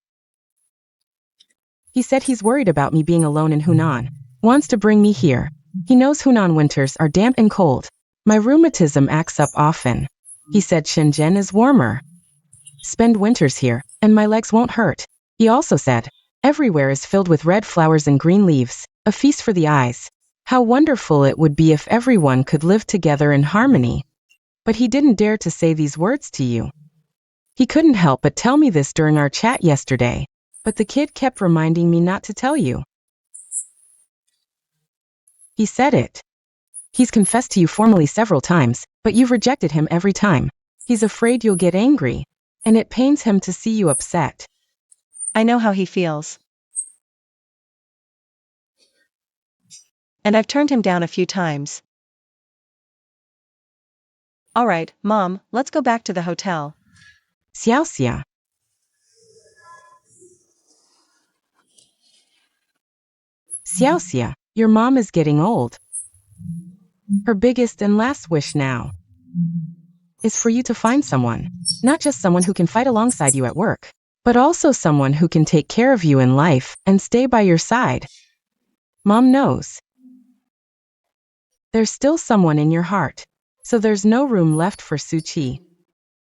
He said he's worried about me being alone in Hunan. Wants to bring me here. He knows Hunan winters are damp and cold. My rheumatism acts up often. He said Shenzhen is warmer. Spend winters here, and my legs won't hurt. He also said, everywhere is filled with red flowers and green leaves, a feast for the eyes. How wonderful it would be if everyone could live together in harmony. But he didn't dare to say these words to you. He couldn't help but tell me this during our chat yesterday, but the kid kept reminding me not to tell you. He said it. He's confessed to you formally several times, but you've rejected him every time. He's afraid you'll get angry, and it pains him to see you upset. I know how he feels. And I've turned him down a few times. All right, Mom, let's go back to the hotel. Xiaoxia. Xiaoxia, your mom is getting old. Her biggest and last wish now is for you to find someone, not just someone who can fight alongside you at work, but also someone who can take care of you in life and stay by your side. Mom knows. There's still someone in your heart, so there's no room left for Suchi.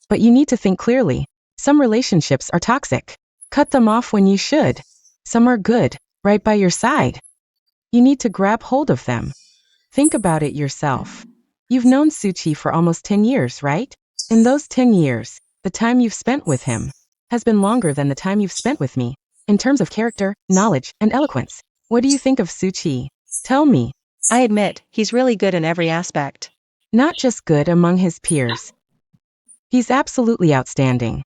But you need to think clearly. Some relationships are toxic. Cut them off when you should. Some are good, right by your side. You need to grab hold of them. Think about it yourself. You've known Suchi for almost 10 years, right? In those 10 years, the time you've spent with him has been longer than the time you've spent with me. In terms of character, knowledge, and eloquence, what do you think of Suchi? Tell me. I admit, he's really good in every aspect. Not just good among his peers. He's absolutely outstanding.